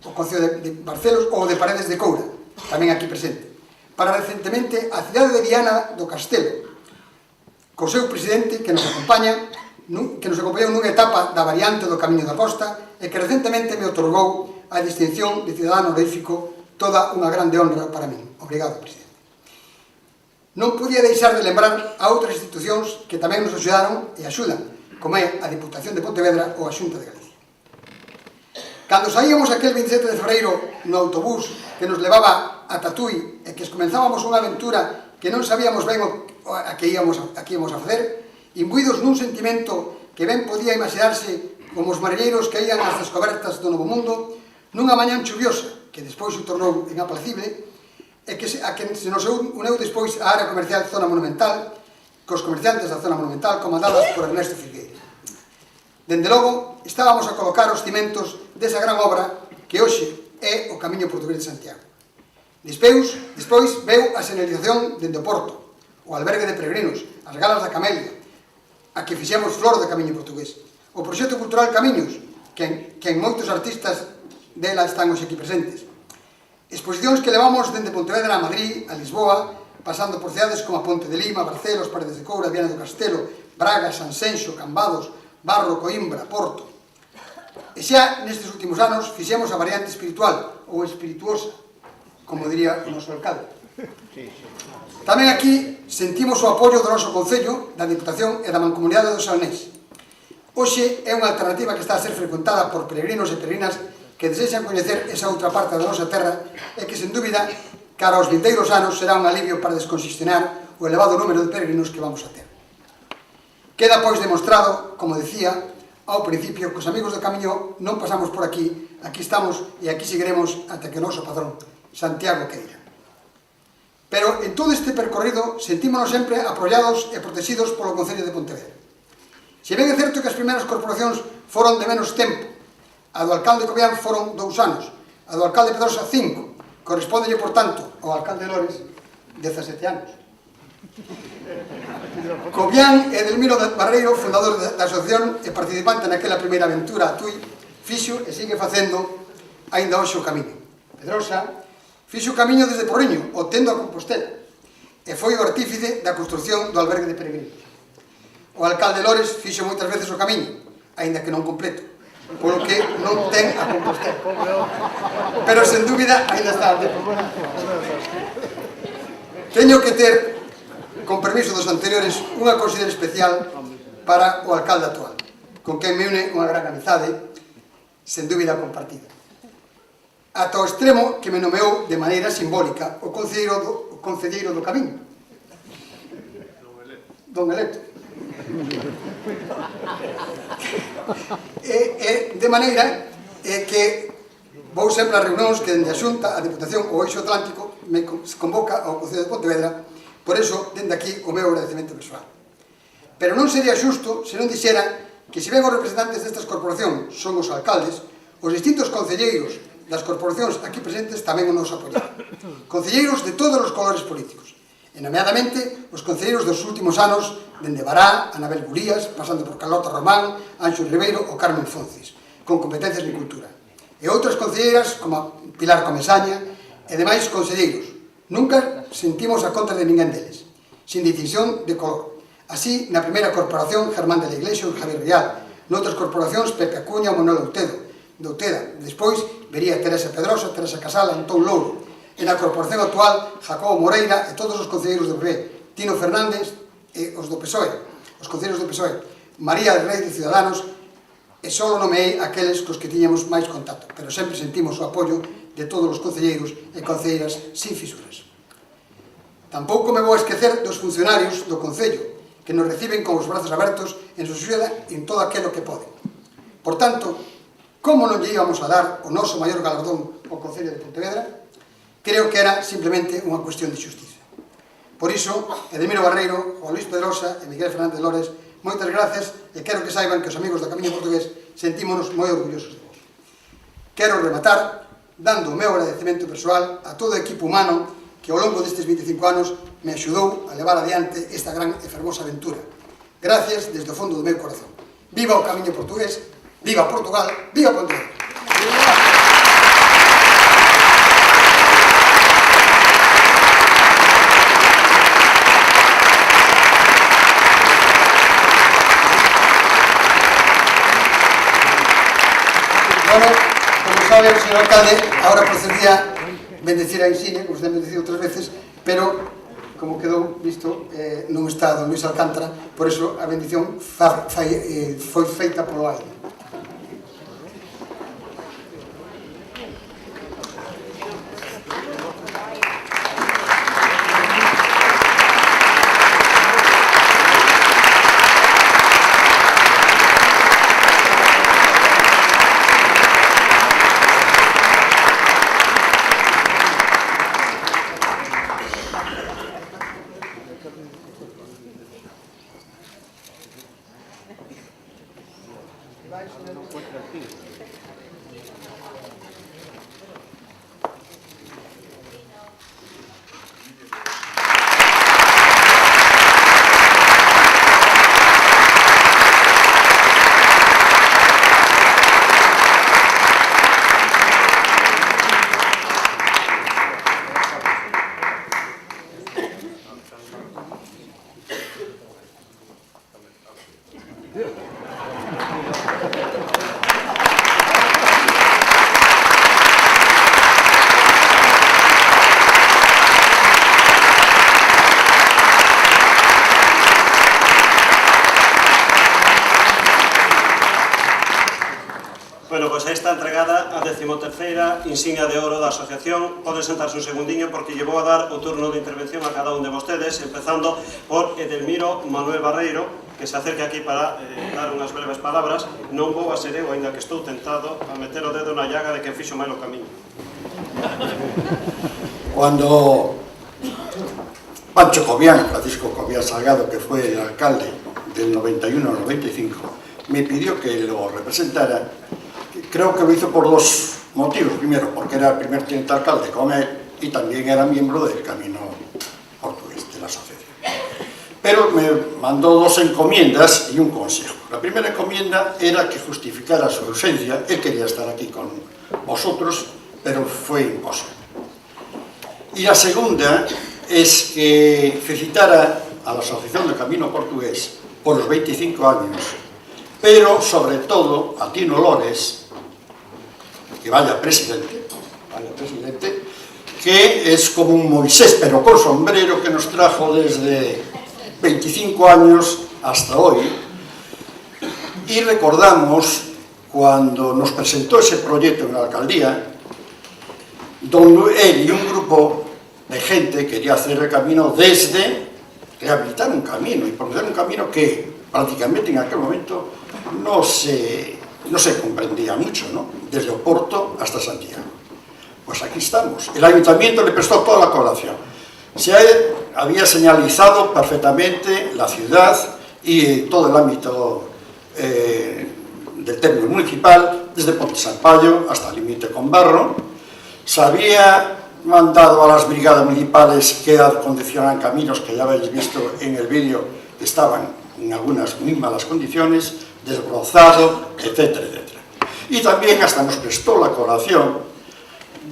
o Concello de Barcelos ou de Paredes de Coura, tamén aquí presente. Para recentemente a cidade de Viana do Castelo, co seu presidente que nos acompañou nunha etapa da variante do Camiño da Costa e que recentemente me otorgou a distinción de cidadano honorífico, toda unha grande honra para min. Obrigado, presidente. Non podía deixar de lembrar a outras institucións que tamén nos axudaron e axudan, como é a Diputación de Pontevedra ou a Xunta de Galicia. Cando saíamos aquel 27 de febreiro no autobús que nos levaba a Tui e que comenzábamos unha aventura que non sabíamos ben a que íamos a facer, imbuídos nun sentimento que ben podía imaginarse como os mariñeiros que ían ás descobertas do Novo Mundo, nunha mañán chuviosa, que despois se tornou inaplacible, e a que se nos uneu despois a área comercial Zona Monumental, cos comerciantes da Zona Monumental comandados por Ernesto Filgueira. Dende logo, estábamos a colocar os cimentos desa gran obra que hoxe é o Camiño Portugués de Santiago. Despois veu a señalización dende o Porto, o albergue de peregrinos, as galas da Camelia, a que fixemos flor do Camiño Portugués, o proxecto cultural Camiños, que en moitos artistas dela están hoxe aquí presentes. Exposicións que levamos dende Pontevedra a Madrid, a Lisboa, pasando por cidades como a Ponte de Lima, Barcelos, Paredes de Coura, Viana do Castelo, Braga, Sanxenxo, Cambados, Barro, Coimbra, Porto. E xa nestes últimos anos fixemos a variante espiritual ou espirituosa, como diría o noso alcalde. Tamén aquí sentimos o apoio do noso Concello, da Diputación e da Mancomunidade do Salnés. Hoxe é unha alternativa que está a ser frecuentada por peregrinos e peregrinas que desexan coñecer esa outra parte da nosa terra e que, sen dúbida, cara aos vindeiros anos será un alivio para desconxestionar o elevado número de peregrinos que vamos a ter. Queda, pois, demostrado, como decía ao principio, que os amigos do Camiño non pasamos por aquí estamos e aquí seguiremos ata que o noso patrón, Santiago, queira. Pero en todo este percorrido sentímonos sempre apoiados e protegidos polo Concello de Pontevedra. Se ben é certo que as primeiras corporacións foron de menos tempo, a do alcalde Cobián foron 2 anos, a do alcalde Pedrosa 5, correspondelle, por tanto, ao alcalde Lores 17 anos. Cobián e Edelmiro Barreiro, fundador da asociación e participante naquela primeira aventura a Tui, fixo e sigue facendo aínda hoxe o camiño. Pedrosa fixo o camiño desde Porriño, obtendo a Compostela, e foi o artífice da construción do albergue de peregrinos. O alcalde Lores fixo moitas veces o camiño, aínda que non completo, polo que non ten a Compostela. Pero, sen dúbida, aínda está a tempo. Teño que ter, con permiso dos anteriores, unha consideración especial para o alcalde actual, con quen me une unha gran amizade, sen dúbida compartida. Ata o extremo que me nomeou de maneira simbólica o concelleiro do Camiño. Don Electo. De maneira que vou sempre a reunións que dende a Xunta, a Deputación ou o Eixo Atlántico me convoca ao Concello de Pontevedra, por eso, dende aquí, o meu agradecemento persoal. Pero non sería xusto se non dixera que se ven os representantes destas corporacións son os alcaldes, os distintos concelleiros das corporacións aquí presentes tamén nos apoiaron. Concelleiros de todos os colores políticos, e nomeadamente os concelleiros dos últimos anos, dende Bará, Anabel Gurías, pasando por Carlota Román, Anxo Ribeiro ou Carmen Foncis, con competencias de cultura. E outras concelleiras, como Pilar Comesaña, e demais concelleiros. Nunca sentimos a contra de ninguén deles, sin decisión de color. Así, na primeira corporación, Germán de la Iglesia ou Javier Rial, noutras corporacións, Pepe Acuña ou Manuel Outeda. Despois, vería Teresa Pedrosa, Teresa Casal, Antón Louro. E na corporación actual, Jacobo Moreira e todos os concelleiros do PP, Tino Fernández e os do PSOE, os concelleiros do PSOE, María del Rey de Ciudadanos, e só nomeei aqueles cos que tiñamos máis contacto, pero sempre sentimos o apoio de todos os concelleiros e concelleiras sin fisuras. Tampouco me vou esquecer dos funcionarios do Concello, que nos reciben con os brazos abertos en su axuda en todo aquilo que poden. Por tanto, como non lle íbamos a dar o noso maior galardón ao Concello de Pontevedra? Creo que era simplemente unha cuestión de xustiza. Por iso, Edelmiro Barreiro, Juan Luis Pedrosa e Miguel Fernández Lores, moitas gracias e quero que saiban que os amigos do Camiño Portugués sentímonos moi orgullosos de vos. Quero rematar dando o meu agradecemento persoal a todo o equipo humano que ao longo destes 25 anos me axudou a levar adiante esta gran e fermosa aventura. Gracias desde o fondo do meu corazón. Viva o Camiño Portugués, viva Portugal, viva Pontevedra. Bueno, como sabe o señor alcalde, ahora procedía bendecir a insignia, como se ten bendecido outras veces, pero como quedou visto, non está don Luis Alcántara, por eso a bendición foi feita polo aire. Bueno, pois aí está entregada a 13ª insignia de ouro da asociación. Poden sentarse un segundiño porque lle vou a dar o turno de intervención a cada un de vostedes, empezando por Edelmiro Manuel Barreiro, que se acerque aquí para dar unhas breves palabras. Non vou a ser eu, ainda que estou tentado, a meter o dedo na llaga de quen fixo mal o camiño. Cuando Pancho Cobián, Francisco Cobián Salgado, que fue el alcalde del 91 al 95, me pidió que lo representara. Creo que lo hizo por dos motivos. Primero, porque era el primer teniente alcalde con él y también era miembro del Camino Portugués, de la asociación. Pero me mandó dos encomiendas y un consejo. La primera encomienda era que justificara su ausencia. Él quería estar aquí con vosotros, pero fue imposible. Y la segunda es que felicitara a la Asociación del Camino Portugués por los 25 años, pero sobre todo a Tino Lores, que vaya presidente, que es como un Moisés, pero con sombrero, que nos trajo desde 25 años hasta hoy. Y recordamos cuando nos presentó ese proyecto en la alcaldía, donde él y un grupo de gente quería hacer el camino desde rehabilitar un camino y promover un camino que prácticamente en aquel momento no se comprendía mucho, ¿no? Desde Oporto hasta Santiago. Pues aquí estamos. El ayuntamiento le prestó toda la colaboración. Se había señalizado perfectamente la ciudad y todo el ámbito del término municipal, desde Ponte Sampaio hasta el límite con Barro. Se había mandado a las brigadas municipales que acondicionan caminos, que ya habéis visto en el vídeo, que estaban en algunas muy malas condiciones, desbrozado, etcétera, etcétera. Y también hasta nos prestó la colaboración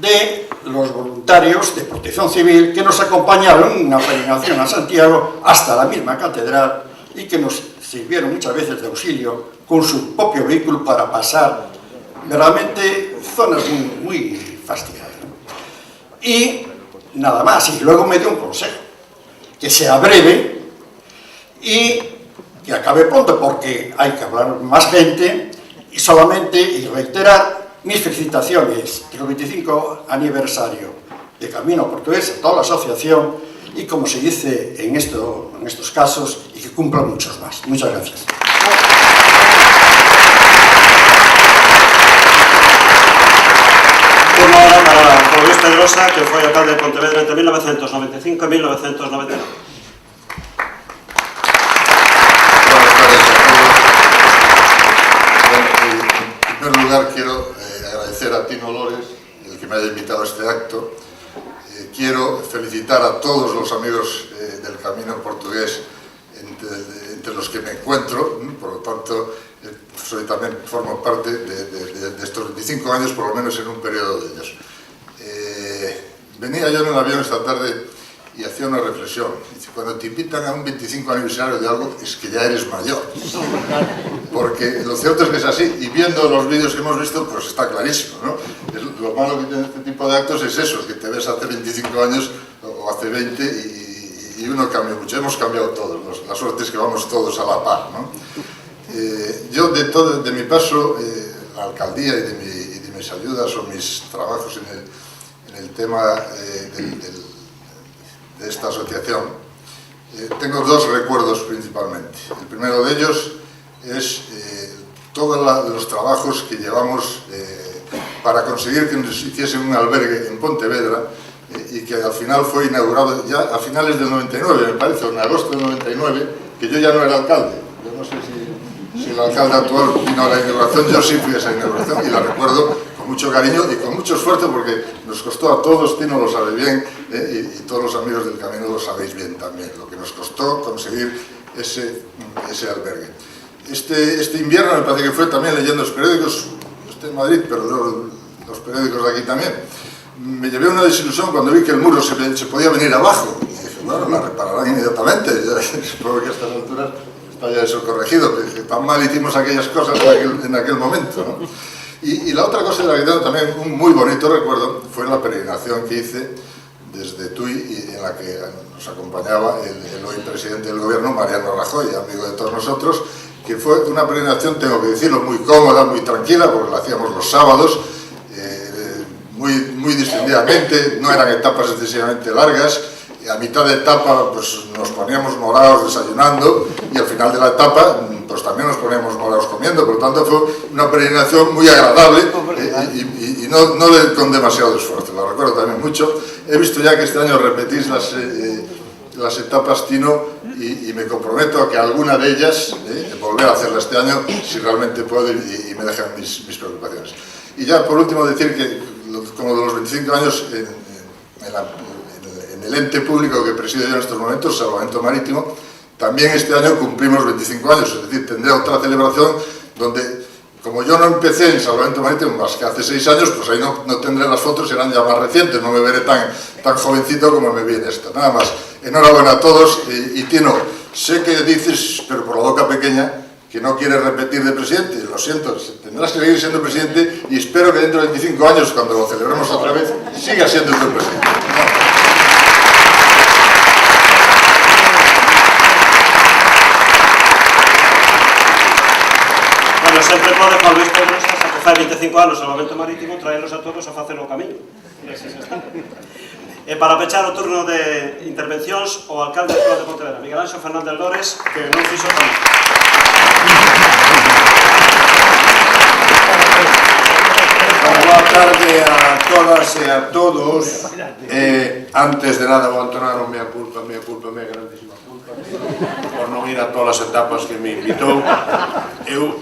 de los voluntarios de Protección Civil que nos acompañaron en una peregrinación a Santiago hasta la misma catedral y que nos sirvieron muchas veces de auxilio con su propio vehículo para pasar realmente zonas muy fastidiadas. Y nada más, y luego me dio un consejo, que sea breve y que acabe pronto, porque hay que hablar más gente, y solamente y reiterar mis felicitaciones por el 25 aniversario de Camino Portugués a toda la asociación y, como se dice en estos casos, y que cumplan muchos más. Muchas gracias. Turno ahora para José Luis Pedrosa, que fue alcalde de Pontevedra entre 1995 y 1999. En primer lugar, quiero agradecer a Tino Lores, el que me haya invitado a este acto. Quiero felicitar a todos los amigos del Camino Portugués entre los que me encuentro, por lo tanto, también formo parte de estos 25 años, por lo menos en un periodo de ellos. Venía yo en el avión esta tarde y hacía una reflexión. Dice, cuando te invitan a un 25 aniversario de algo, es que ya eres mayor. Porque lo cierto es que es así, y viendo los vídeos que hemos visto, pues está clarísimo, ¿no? Lo malo que tiene este tipo de actos es eso, es que te ves hace 25 años o hace 20 y uno cambia mucho. Hemos cambiado todos, la suerte es que vamos todos a la par, ¿no? Yo de mi paso, la alcaldía y de mis ayudas o mis trabajos en el tema de esta asociación, tengo dos recuerdos principalmente. El primero de ellos es todos los trabajos que llevamos para conseguir que nos hiciesen un albergue en Pontevedra y que al final fue inaugurado ya a finales del 99, me parece, o en agosto del 99, que yo ya no era alcalde. Yo no sé si el alcalde actual vino a la inauguración, yo sí fui a esa inauguración y la recuerdo con mucho cariño y con mucho esfuerzo porque nos costó a todos, Tino lo sabe bien, y todos los amigos del camino lo sabéis bien también, lo que nos costó conseguir ese albergue. Este invierno me parece que fue también leyendo los periódicos, en Madrid, pero los periódicos de aquí también, me llevé una desilusión cuando vi que el muro se podía venir abajo. Y dije, bueno, la repararán inmediatamente. Supongo que a estas alturas está ya eso corregido, que tan mal hicimos aquellas cosas en aquel momento, ¿no? Y la otra cosa de la que tengo también un muy bonito recuerdo fue la peregrinación que hice desde Tui, y en la que nos acompañaba el hoy presidente del gobierno, Mariano Rajoy, amigo de todos nosotros, que fue una peregrinación, tengo que decirlo, muy cómoda, muy tranquila, porque la hacíamos los sábados, muy distendidamente, no eran etapas excesivamente largas, y a mitad de etapa pues nos poníamos morados desayunando, y al final de la etapa pues también nos poníamos morados comiendo, por lo tanto fue una peregrinación muy agradable y no con demasiado esfuerzo, la recuerdo también mucho. He visto ya que este año repetís las etapas, Tino, y me comprometo a que alguna de ellas, volver a hacerla este año, si realmente puedo y me dejan mis preocupaciones. Y ya por último decir que, como de los 25 años en el ente público que presido yo en estos momentos, Salvamento Marítimo, también este año cumplimos 25 años, es decir, tendré otra celebración donde, como yo no empecé en Salvamento Marítimo más que hace 6 años, pues ahí no tendré las fotos, serán ya más recientes, no me veré tan jovencito como me vi en esta. Nada más, enhorabuena a todos y Tino, sé que dices, pero por la boca pequeña, que no quieres repetir de presidente, lo siento, tendrás que seguir siendo presidente y espero que dentro de 25 años, cuando lo celebremos otra vez, sigas siendo tu presidente. Bueno, sempre pode Juan Luis Pedro, hasta que fai 25 anos Salvamento Marítimo, traerlos a todos a facer o camiño. E para pechar o turno de intervencións, o alcalde da Escola de Pontevedra, Miguel Anxo Fernández Lores, que non fixo camiño. Boa tarde a todas e a todos. Antes de nada vou entonar a mea culpa, grandísima culpa, por non ir a todas as etapas que me invitou. Eu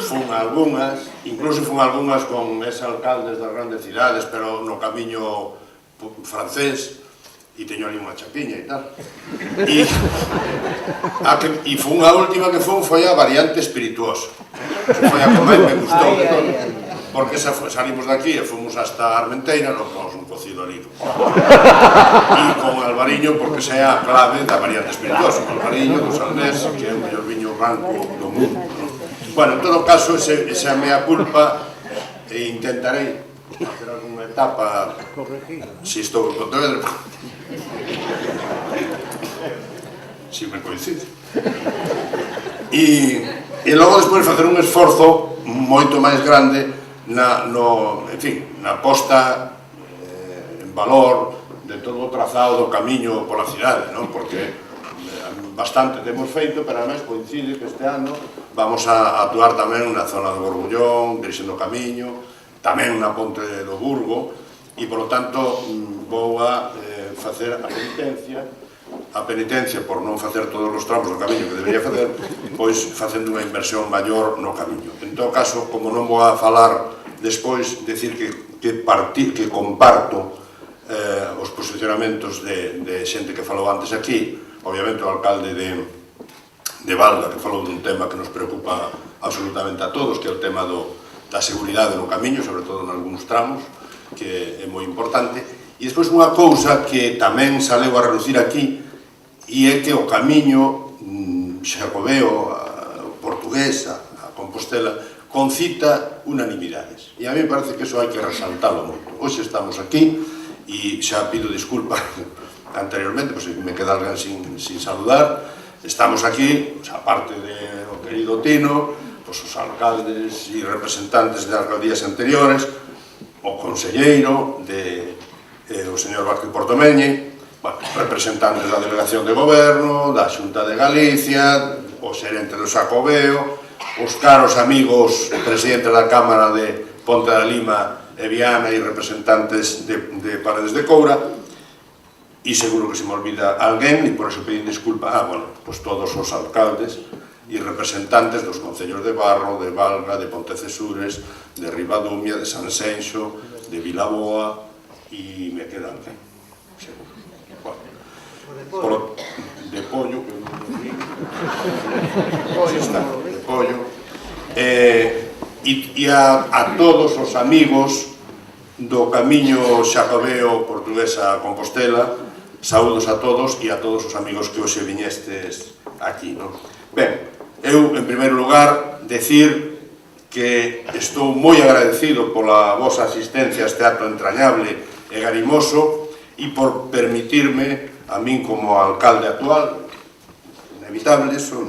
fun algunhas, incluso fun algunhas con eses alcaldes das grandes cidades, pero no camiño francés, e teño ali unha chapiña e tal. E fun a última que fun foi a variante espirituosa. Foi a que máis me gustou de todo. Porque salimos de aquí e fomos hasta Armenteira, nos tomamos un cocido ali. E con Alvariño, porque esa é a clave da variante espirituosa. O Alvariño, dos Aldés, que é o mellor viño branco do mundo. Bueno, en todo caso, esa mea culpa, e intentarei hacer alguna etapa, si estou en Pontevedra, si me coincide. E logo despois facer un esforzo moito máis grande na posta en valor de todo o trazado do camiño pola cidade, porque bastante temos feito, pero además coincide que este ano vamos a actuar tamén na zona do Borbullón, dirixendo o camiño, tamén na Ponte do Burgo, e, polo tanto, vou a facer a penitencia por non facer todos os tramos do camiño que debería facer, pois facendo unha inversión maior no camiño. En todo caso, como non vou a falar despois, decir que comparto os posicionamentos de xente que falou antes aquí, obviamente o alcalde de Valga, que falou dun tema que nos preocupa absolutamente a todos, que é o tema da seguridade no camiño, sobre todo en algúns tramos, que é moi importante. E despois unha cousa que tamén saleu a relucir aquí, e é que o camiño xacobeo, portugués, a Compostela, concita unanimidades. E a mí me parece que eso hai que resaltalo moito. Hoxe estamos aquí, e xa pido disculpa anteriormente, pois me queda alguén sin saludar. Estamos aquí, aparte do querido Tino, os alcaldes e representantes de alcaldías anteriores, o conselleiro, o señor Vázquez Portomeñe, representantes da Delegación de Goberno, da Xunta de Galicia, o xerente do Xacobeo, os caros amigos presidentes da Cámara de Ponte da Lima e Viana e representantes de Paredes de Coura, e seguro que se me olvida alguén, e por eso pedín disculpa, pois todos os alcaldes e representantes dos concellos de Barro, de Valga, de Pontecesures, de Ribadumia, de Sanxenxo, de Vilaboa, e me queda alguén, seguro. De Pollo, que de Pollo, e a todos os amigos do camiño xacobeo portuguesa a Compostela, saúdos a todos e a todos os amigos que hoxe viñestes aquí. Ben, eu, en primeiro lugar, decir que estou moi agradecido pola vosa asistencia a este acto entrañable e garimoso e por permitirme a min como alcalde actual, inevitable eso,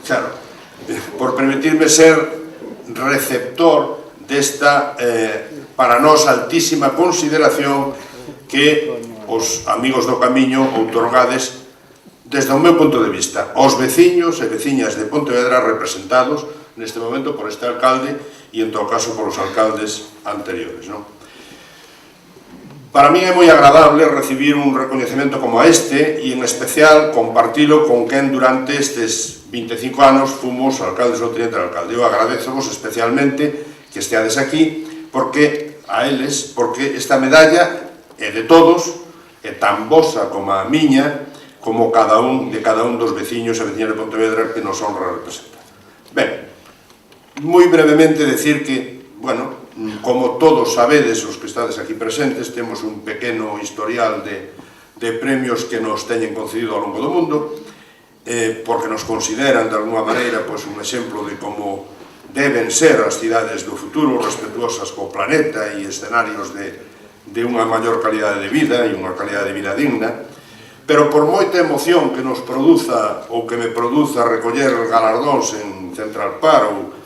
claro, por permitirme ser receptor desta, para nós, altísima consideración que os amigos do camiño outorgades desde o meu punto de vista, aos veciños e veciñas de Pontevedra representados neste momento por este alcalde e en todo caso por os alcaldes anteriores. Para mí é moi agradable recibir un recoñecemento como este e, en especial, compartilo con quen durante estes 25 anos fomos alcaldes ou teniente de alcalde. Eu agradezovos especialmente que esteades aquí, porque a eles, porque esta medalla é de todos, é tan vosa como a miña, como de cada un dos veciños e veciñas de Pontevedra que nos honra representar. Ben, moi brevemente decir que, bueno, como todos sabedes, os que estades aquí presentes, temos un pequeno historial de premios que nos teñen concedido ao longo do mundo, porque nos consideran, de alguma maneira, un exemplo de como deben ser as cidades do futuro, respetuosas co planeta e escenarios de unha maior calidade de vida e unha calidade de vida digna. Pero por moita emoción que nos produza ou que me produza recoller galardóns en Central Park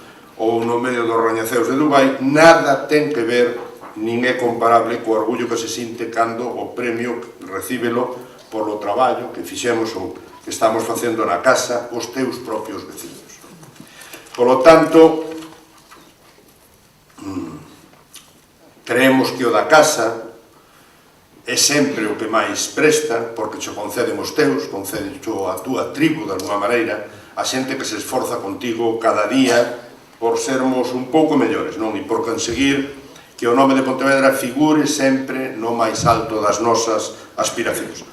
ou no medio dos rañaceos de Dubai, nada ten que ver, nin é comparable co orgullo que se sinte cando o premio recíbelo polo traballo que fixemos ou que estamos facendo na casa os teus propios veciños. Polo tanto, creemos que o da casa é sempre o que máis presta, porque cho conceden os teus, conceden cho a túa tribu, de alguma maneira, a xente que se esforza contigo cada día por sermos un pouco mellores, non? E por conseguir que o nome de Pontevedra figure sempre no máis alto das nosas aspiracións.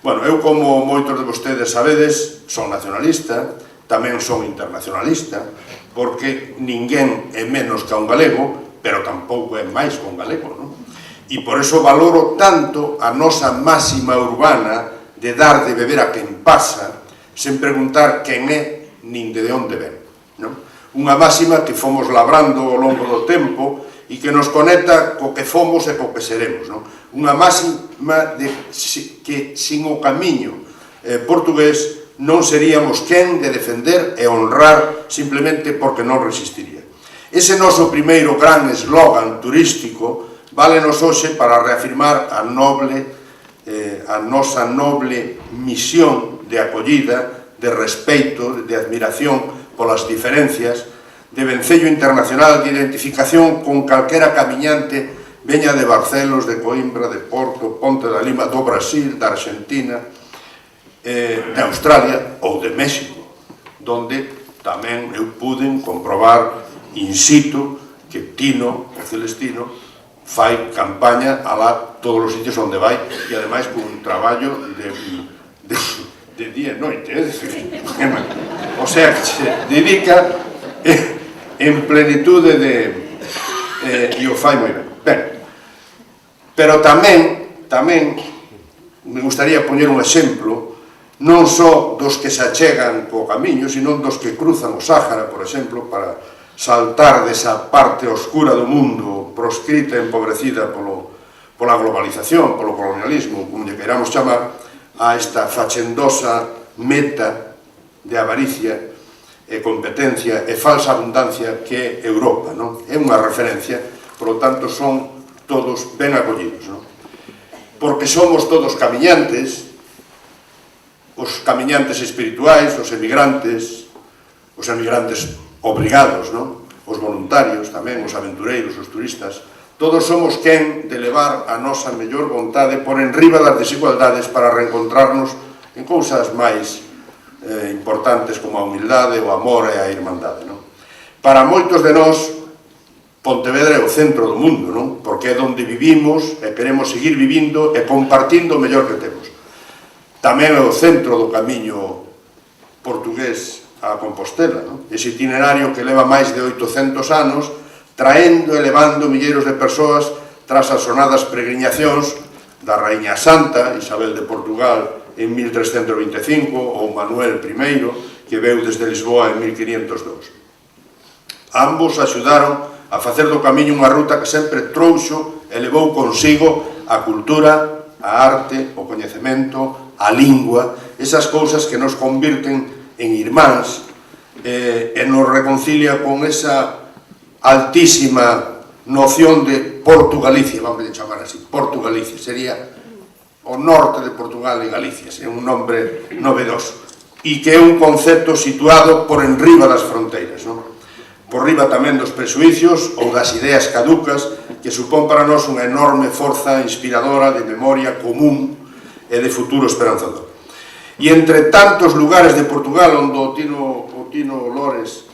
Bueno, eu, como moitos de vostedes sabedes, son nacionalista, tamén son internacionalista, porque ninguén é menos que un galego, pero tampouco é máis que un galego, non? E por eso valoro tanto a nosa máxima urbana de dar de beber a quen pasa, sen preguntar quen é nin de onde ven, non? Unha máxima que fomos labrando ao longo do tempo e que nos conecta co que fomos e co que seremos, non? Unha máxima que sin o camiño portugués non seríamos quen de defender e honrar simplemente porque non resistiría. Ese noso primeiro gran eslogan turístico válenos hoxe para reafirmar a nosa noble misión de acollida, de respeito, de admiración polas diferencias, de vencello internacional de identificación con calquera camiñante veña de Barcelos, de Coimbra, de Porto, Ponte da Lima, do Brasil, da Argentina, de Australia ou de México, donde tamén eu puden comprobar in situ que Tino, o Celestino, fai campaña alá todos os sitios onde vai e ademais con un traballo de día e noite, o sea, que se dedica en plenitude e o fai moi ben. Ben, pero tamén me gustaría poñer un exemplo non só dos que se achegan co camiño, sino dos que cruzan o Sáhara, por exemplo, para saltar desa parte oscura do mundo proscrita e empobrecida pola globalización, polo colonialismo, como lle queiramos chamar, a esta fachendosa meta de avaricia e competencia e falsa abundancia que é Europa, non? É unha referencia, por lo tanto son todos ben acollidos, non? Porque somos todos camiñantes, os camiñantes espirituais, os emigrantes obrigados, non? Os voluntarios tamén, os aventureiros, os turistas, todos somos quen de levar a nosa mellor vontade por enriba das desigualdades para reencontrarnos en cousas máis importantes como a humildade, o amor e a irmandade, non? Para moitos de nós, Pontevedra é o centro do mundo, non? Porque é onde vivimos e queremos seguir vivindo e compartindo o mellor que temos. Tamén é o centro do camiño portugués a Compostela, non? Ese itinerario que leva máis de 800 anos traendo e levando milleiros de persoas tras as sonadas peregrinacións da Raíña Santa, Isabel de Portugal, en 1325, ou Manuel I, que veu desde Lisboa en 1502. Ambos axudaron a facer do camiño unha ruta que sempre trouxo e levou consigo a cultura, a arte, o coñecemento, a lingua, esas cousas que nos convirten en irmáns e nos reconcilia con esa altísima noción de Portugalicia, vamos a chamar así, Portugalicia, sería o norte de Portugal e Galicia, é un nombre novedoso, e que é un concepto situado por enriba das fronteiras, non? Por riba tamén dos presuicios ou das ideas caducas que supón para nós unha enorme forza inspiradora de memoria común e de futuro esperanzador. E entre tantos lugares de Portugal onde o Tino Lores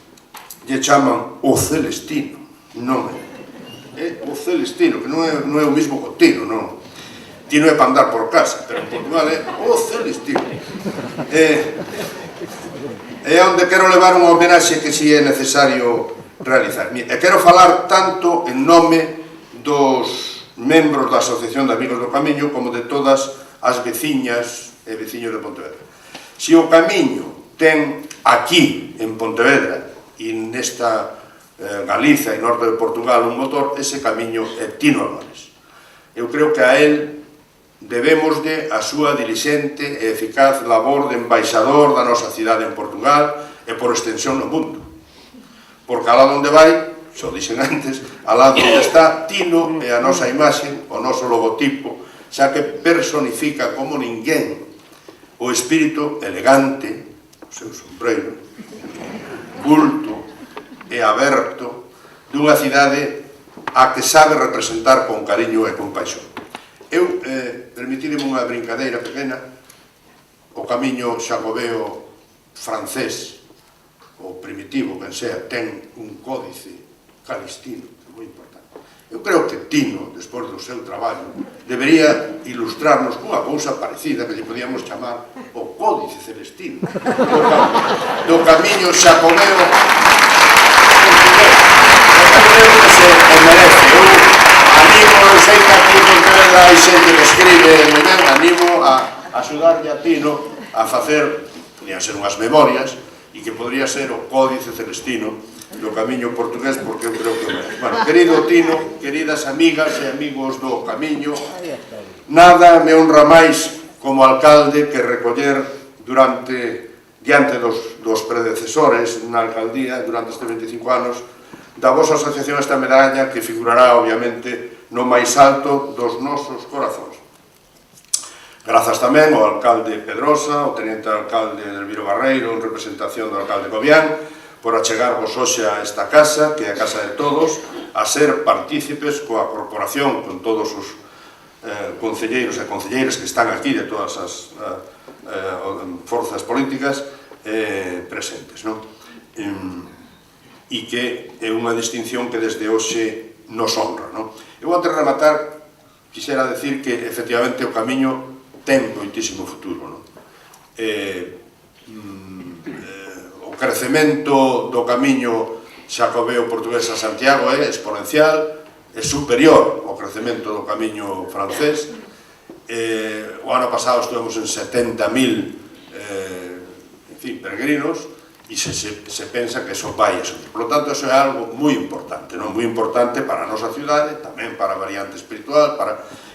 lle chaman o Celestino, non é o Celestino, que non é o mismo que o Tino, non. Tino é para andar por casa, pero en Portugal é o Celestino. É onde quero levar unha homenaxe que si é necesario realizar. E quero falar tanto en nome dos membros da Asociación de Amigos do Camiño como de todas as veciñas e veciños de Pontevedra. Se o Camiño ten aquí, en Pontevedra, e nesta Galiza e norte de Portugal un motor, ese camiño é Tino Lores. Eu creo que a él debemos a súa dilixente e eficaz labor de embaixador da nosa cidade en Portugal e por extensión no mundo. Porque alá onde vai, xo dixen antes, alá onde está Tino e a nosa imaxe, o noso logotipo, xa que personifica como ninguén o espírito elegante, o seu sombreiro, culto e aberto dunha cidade a que sabe representar con cariño e con paixón. Eu, permitideme unha brincadeira pequena, o camiño xacobeo francés, o primitivo, quen sea, ten un códice calistino, moi importante. Eu creo que Tino, despois do seu traballo, debería ilustrarnos cunha cousa parecida que lle podíamos chamar o códice celestino do camiño xacobeo. Eu creo que se o merece. Eu sei que aquí en Pontevedra hai xente que escribe moi ben, animo a axudarlle a Tino a facer, podían ser unhas memorias, e que podría ser o códice celestino do camiño portugués, porque eu creo que o merece. Bueno, querido Tino, queridas amigas e amigos do camiño, nada me honra máis como alcalde que recoller diante dos predecesores na alcaldía durante estes 25 anos da vosa asociación esta medalla que figurará obviamente no máis alto dos nosos corazóns. Grazas tamén ao alcalde Pedrosa, ao teniente alcalde Elviro Barreiro, en representación do alcalde Cobián, por achegarvos hoxe a esta casa, que é a casa de todos, a ser partícipes coa corporación, con todos os concelleiros e concelleiras que están aquí de todas as forzas políticas presentes, non? E que é unha distinción que desde hoxe nos honra, non? Eu, antes de rematar, quixera decir que, efectivamente, o camiño ten moitísimo futuro, non? O crecemento do camiño xacobeo portugués a Santiago é exponencial, é superior ao crecemento do camiño francés. O ano pasado estuvemos en 70.000 peregrinos, e se pensa que eso vai a subir. Por lo tanto, eso é algo moi importante, non? Moi importante para a nosa cidade, tamén para a variante espiritual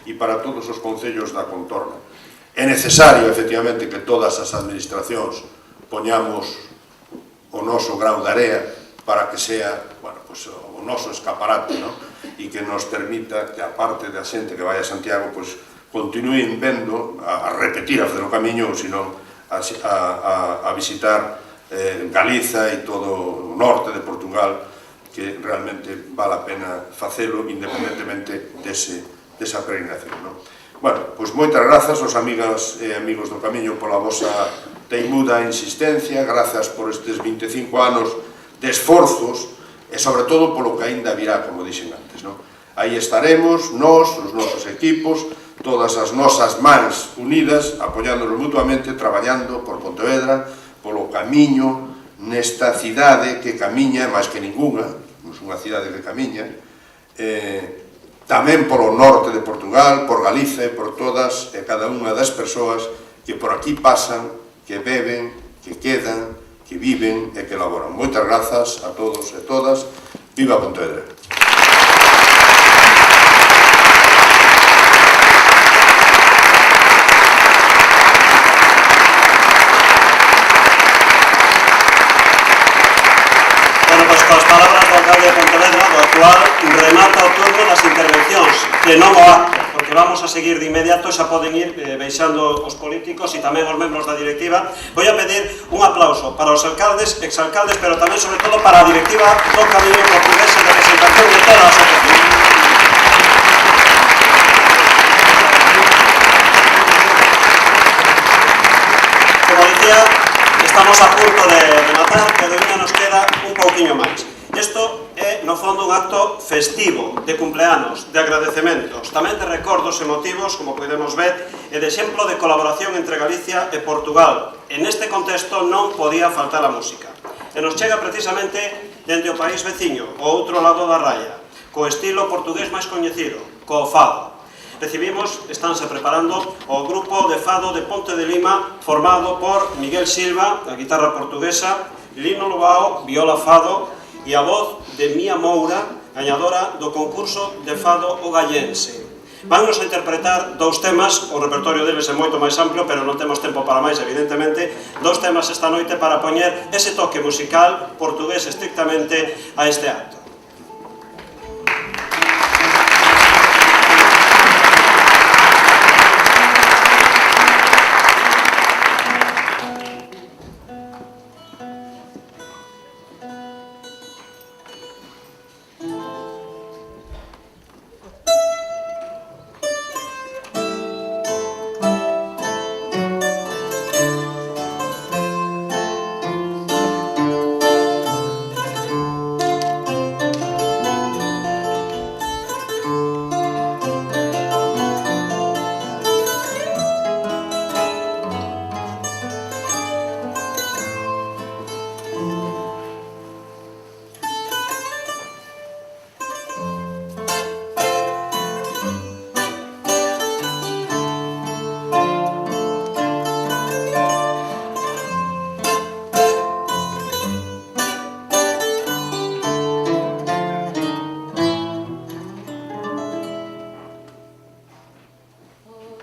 e para todos os concellos da contorna. É necesario, efectivamente, que todas as administracións poñamos o noso grau de area para que sea, bueno, pues, o noso escaparate, non? E que nos permita que, aparte da xente que vai a Santiago, pues, continúen vendo, a repetir, a facer o camiño, ou senón a visitar Galiza e todo o norte de Portugal, que realmente vale a pena facelo independentemente desa peregrinación, non? Bueno, pois moitas grazas aos amigas e amigos do camiño pola vosa teimuda insistencia, grazas por estes 25 anos de esforzos e sobre todo polo que aínda virá, como dixen antes, non? Aí estaremos, nós, os nosos equipos, todas as nosas mans unidas, apoiándonos mutuamente, traballando por Pontevedra, polo camiño nesta cidade que camiña máis que ninguna, non é unha cidade que camiña, tamén polo norte de Portugal, por Galiza e por todas e cada unha das persoas que por aquí pasan, que beben, que quedan, que viven e que laboran. Moitas grazas a todos e todas. Viva Pontevedra! Coas palabras do alcalde de Pontevedra, do actual, remata o turno das intervencións, que non o acto, porque vamos a seguir de inmediato, xa poden ir baixando os políticos e tamén os membros da directiva. Vou a pedir un aplauso para os alcaldes, exalcaldes, pero tamén, sobre todo, para a directiva do Camiño Portugués en representación de toda a asociación. estamos a punto de matar, pero ainda nos queda un pouquiño máis. Isto é, no fondo, un acto festivo, de cumpleanos, de agradecementos, tamén de recordos emotivos, como podemos ver, e de exemplo de colaboración entre Galicia e Portugal. En este contexto non podía faltar a música. E nos chega precisamente dende o país veciño, o outro lado da raya, co estilo portugués máis coñecido, co fado. Recibimos, estánse preparando, o grupo de fado de Ponte de Lima, formado por Miguel Silva, a guitarra portuguesa, Lino Lobao, viola fado, e a voz de Mía Moura, gañadora do concurso de fado ogallense. Vannos a interpretar dous temas, o repertorio deles é moito máis amplio, pero non temos tempo para máis, evidentemente, dous temas esta noite para poñer ese toque musical portugués estrictamente a este acto.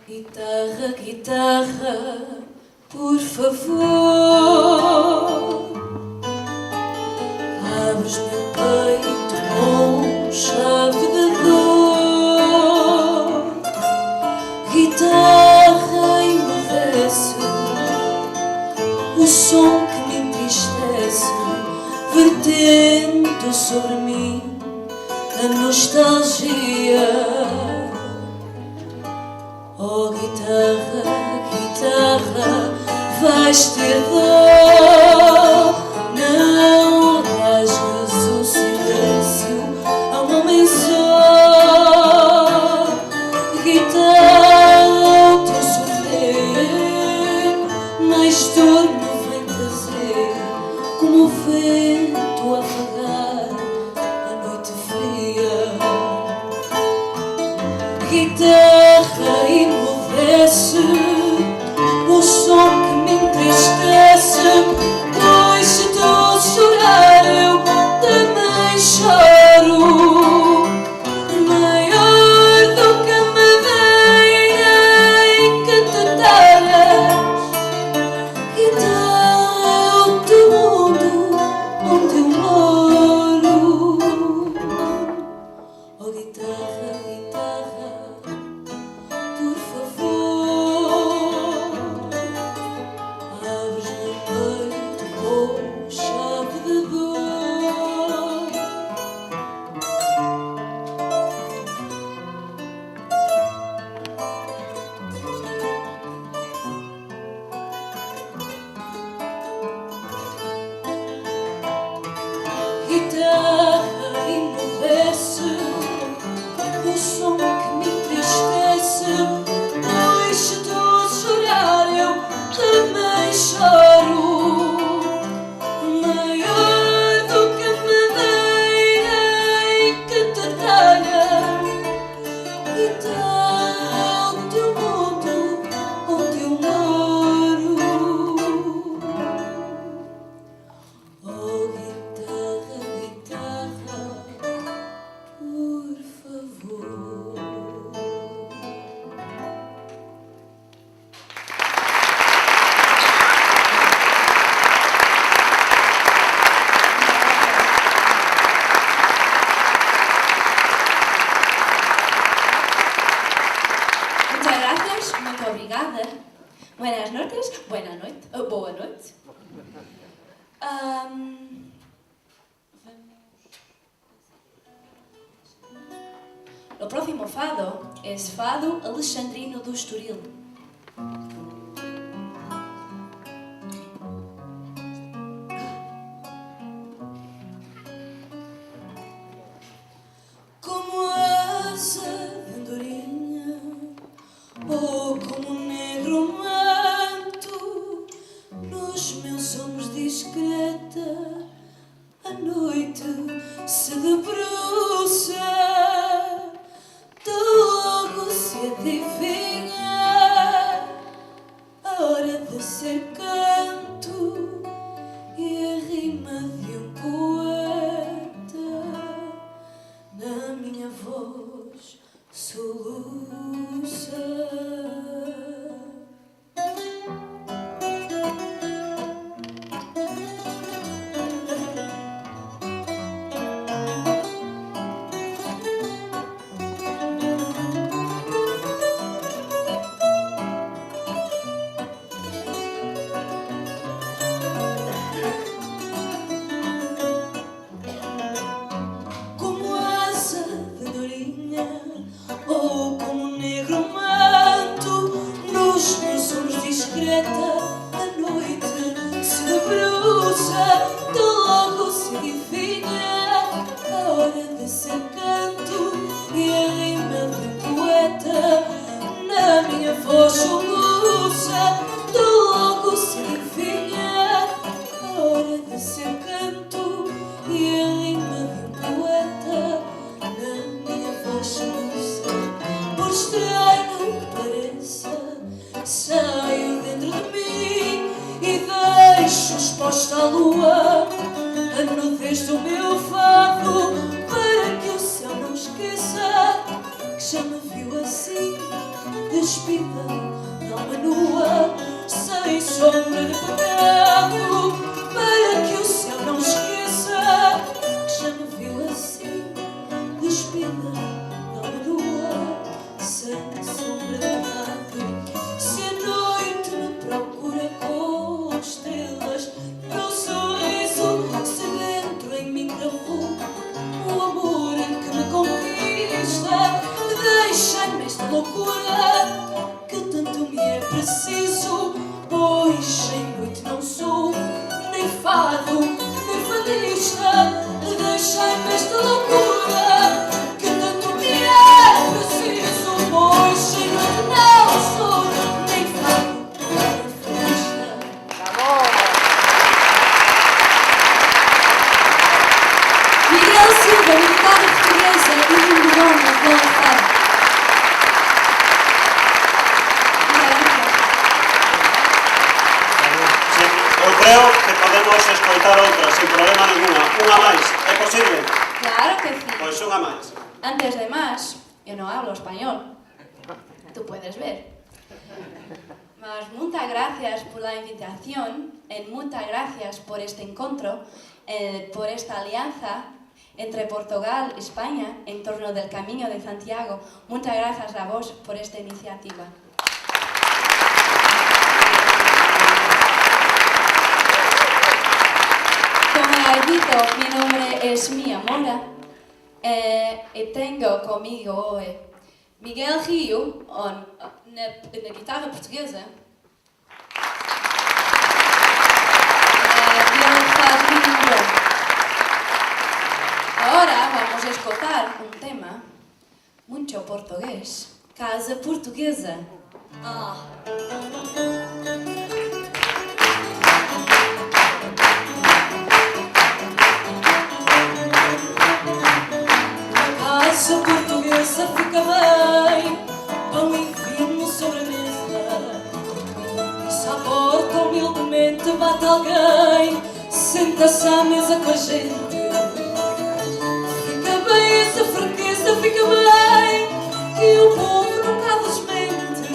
Guitarra, guitarra, por favor, abres meu peito com chave de dor. Guitarra, emudece o som que me entristece, vertendo sobre mim a nostalgia. Oh, guitarra, guitarra, vais ter dor. Não rasgues o silêncio a um homem só. Guitarra, o teu sofrer mais dor me vem trazer, como o vento a afagar a noite fria. Guitarra, emudece o som que me entristece, pois se tu chorar eu também choro. Maior do que a madeira em que tu talhas, guitarra, é o teu mundo onde eu moro. Oh, guitarra, guitarra, por favor, abres meu peito com chave de dor. Guitarra, emudece o som que me entristece, pois se tu chorar eu também choro. Maior do que a madeira em que te talhas, guitarra, é o teu mundo onde eu moro. Oh, guitarra, guitarra, por favor. Muchas gracias, muito obrigada. Buenas noches, buena noite, boa noite. O próximo fado é Fado Alexandrino do Estoril. se debruça, tão logo se adivinha a hora de ser canto e a rima de um poeta na minha voz soluça. Como asa de dorinha ou como um negro manto, nos meus ombros discreta a noite se debruça, tão logo se adivinha a hora de ser canto e a rima de poeta na minha voz soluça, tão logo se adivinha a hora de ser canto e a rima de poeta na minha voz soluça. Por estranho que pareça, saio dentro de mim e deixo exposta à lua a nudez do meu fado, para que o céu não esqueça que já me viu assim, despida de alma nua, sem sombra de pecado, para que o céu não esqueça que já me viu assim, despida de alma nua, sem sombra de pecado. Se a noite me procura com estrelas no sorriso, se dentro em mim gravou o amor que me conquista, deixa-me esta loucura que tanto me é preciso, pois sem noite não sou nem fado, nem fadista. Deixa-me esta loucura que tanto me é preciso, pois sem noite não sou nem fado, nem fadista. Miguel Silva, militar portuguesa e lindona da Fado. Eu creo que podemos escoitar outra sin problema ninguna. Unha máis, é posible? Claro que sí. Pois unha máis. Antes de más, yo no hablo español. Tú puedes ver. Mas muchas gracias por la invitación, muchas gracias por este encuentro, por esta alianza entre Portugal y España en torno del Camino de Santiago. Muchas gracias a vos por esta iniciativa. Como he dicho, mi nombre es Mia Mora y tengo conmigo hoy Miguel Rio na guitarra portuguesa, violão faz lindo. Ahora vamos a escuchar un tema mucho portugués, Casa Portuguesa. Casa portuguesa fica bem, pão e vinho sobre a mesa. E se à porta humildemente bate alguém, senta-se à mesa com a gente. Fica bem essa franqueza, fica bem, que o povo nunca desmente.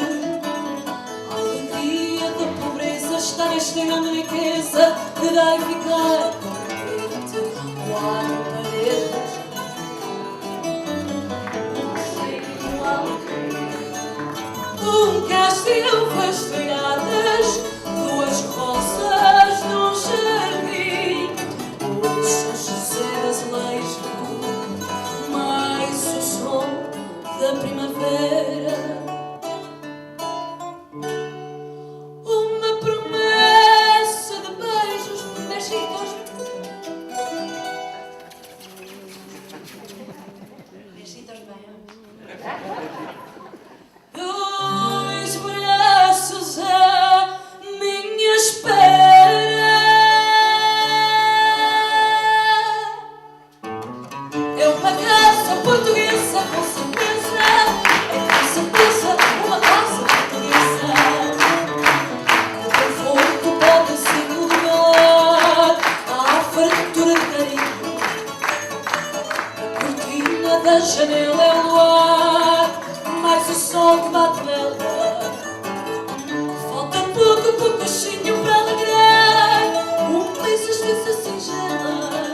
A alegria da pobreza está nesta grande riqueza que dá e ficar contente. O ar em paredes, castelo fastidiadas, duas rosas num jardim, o São José de azulejo, mais o sol da primavera. Uma promessa de beijos, besitos, Besitos maiores. dois braços à minha espera. uma casa portuguesa, com certeza, é com certeza uma casa portuguesa. O conforto pode ser lugar à fartura de carinho. A cortina da janela é o luar, mais o sol que bate nela. Falta pouco coxinho para alegrar uma existência singela.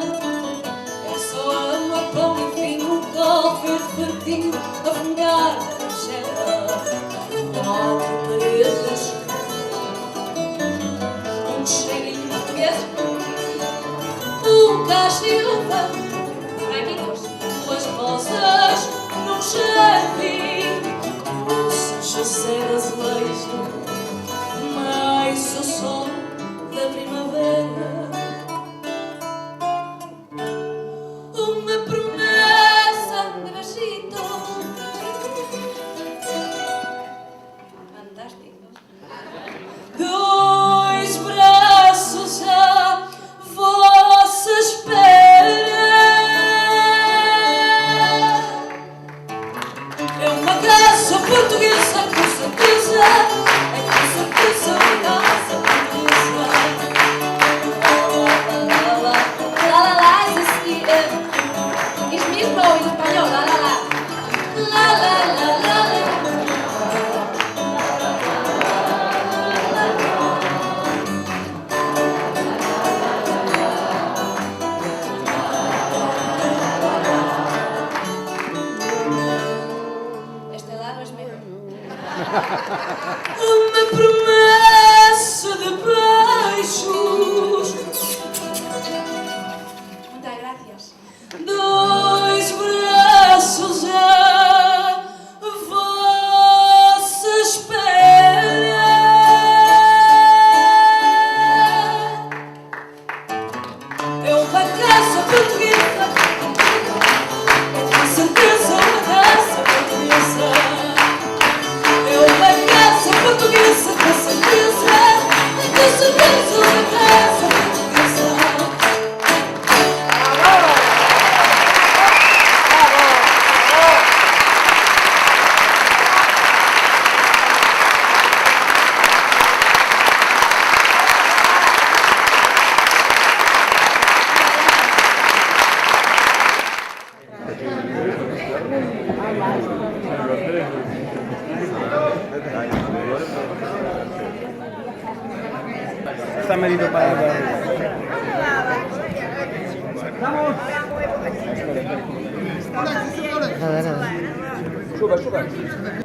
É só água, pão e vinho, um copo verdinho a vingar na tigela. 4 paredes, um cheirinho português, um castilho, franguinhos, 2 rosas num jardim, um São José de azulejo, mais o sol da primavera. Uma promessa de besito. Fantástico. 2 braços à vossa espera. É uma casa portuguesa, com certeza. É com certeza uma casa portuguesa. La la es mismo en español, la la la. La la la la la. Este lado es mejor. Uma promessa de beijos. Muchas gracias. 2 braços à vossa espera. É uma casa portuguesa, é com certeza uma casa portuguesa. É uma casa portuguesa, com certeza uma casa portuguesa. Está medido para Suba.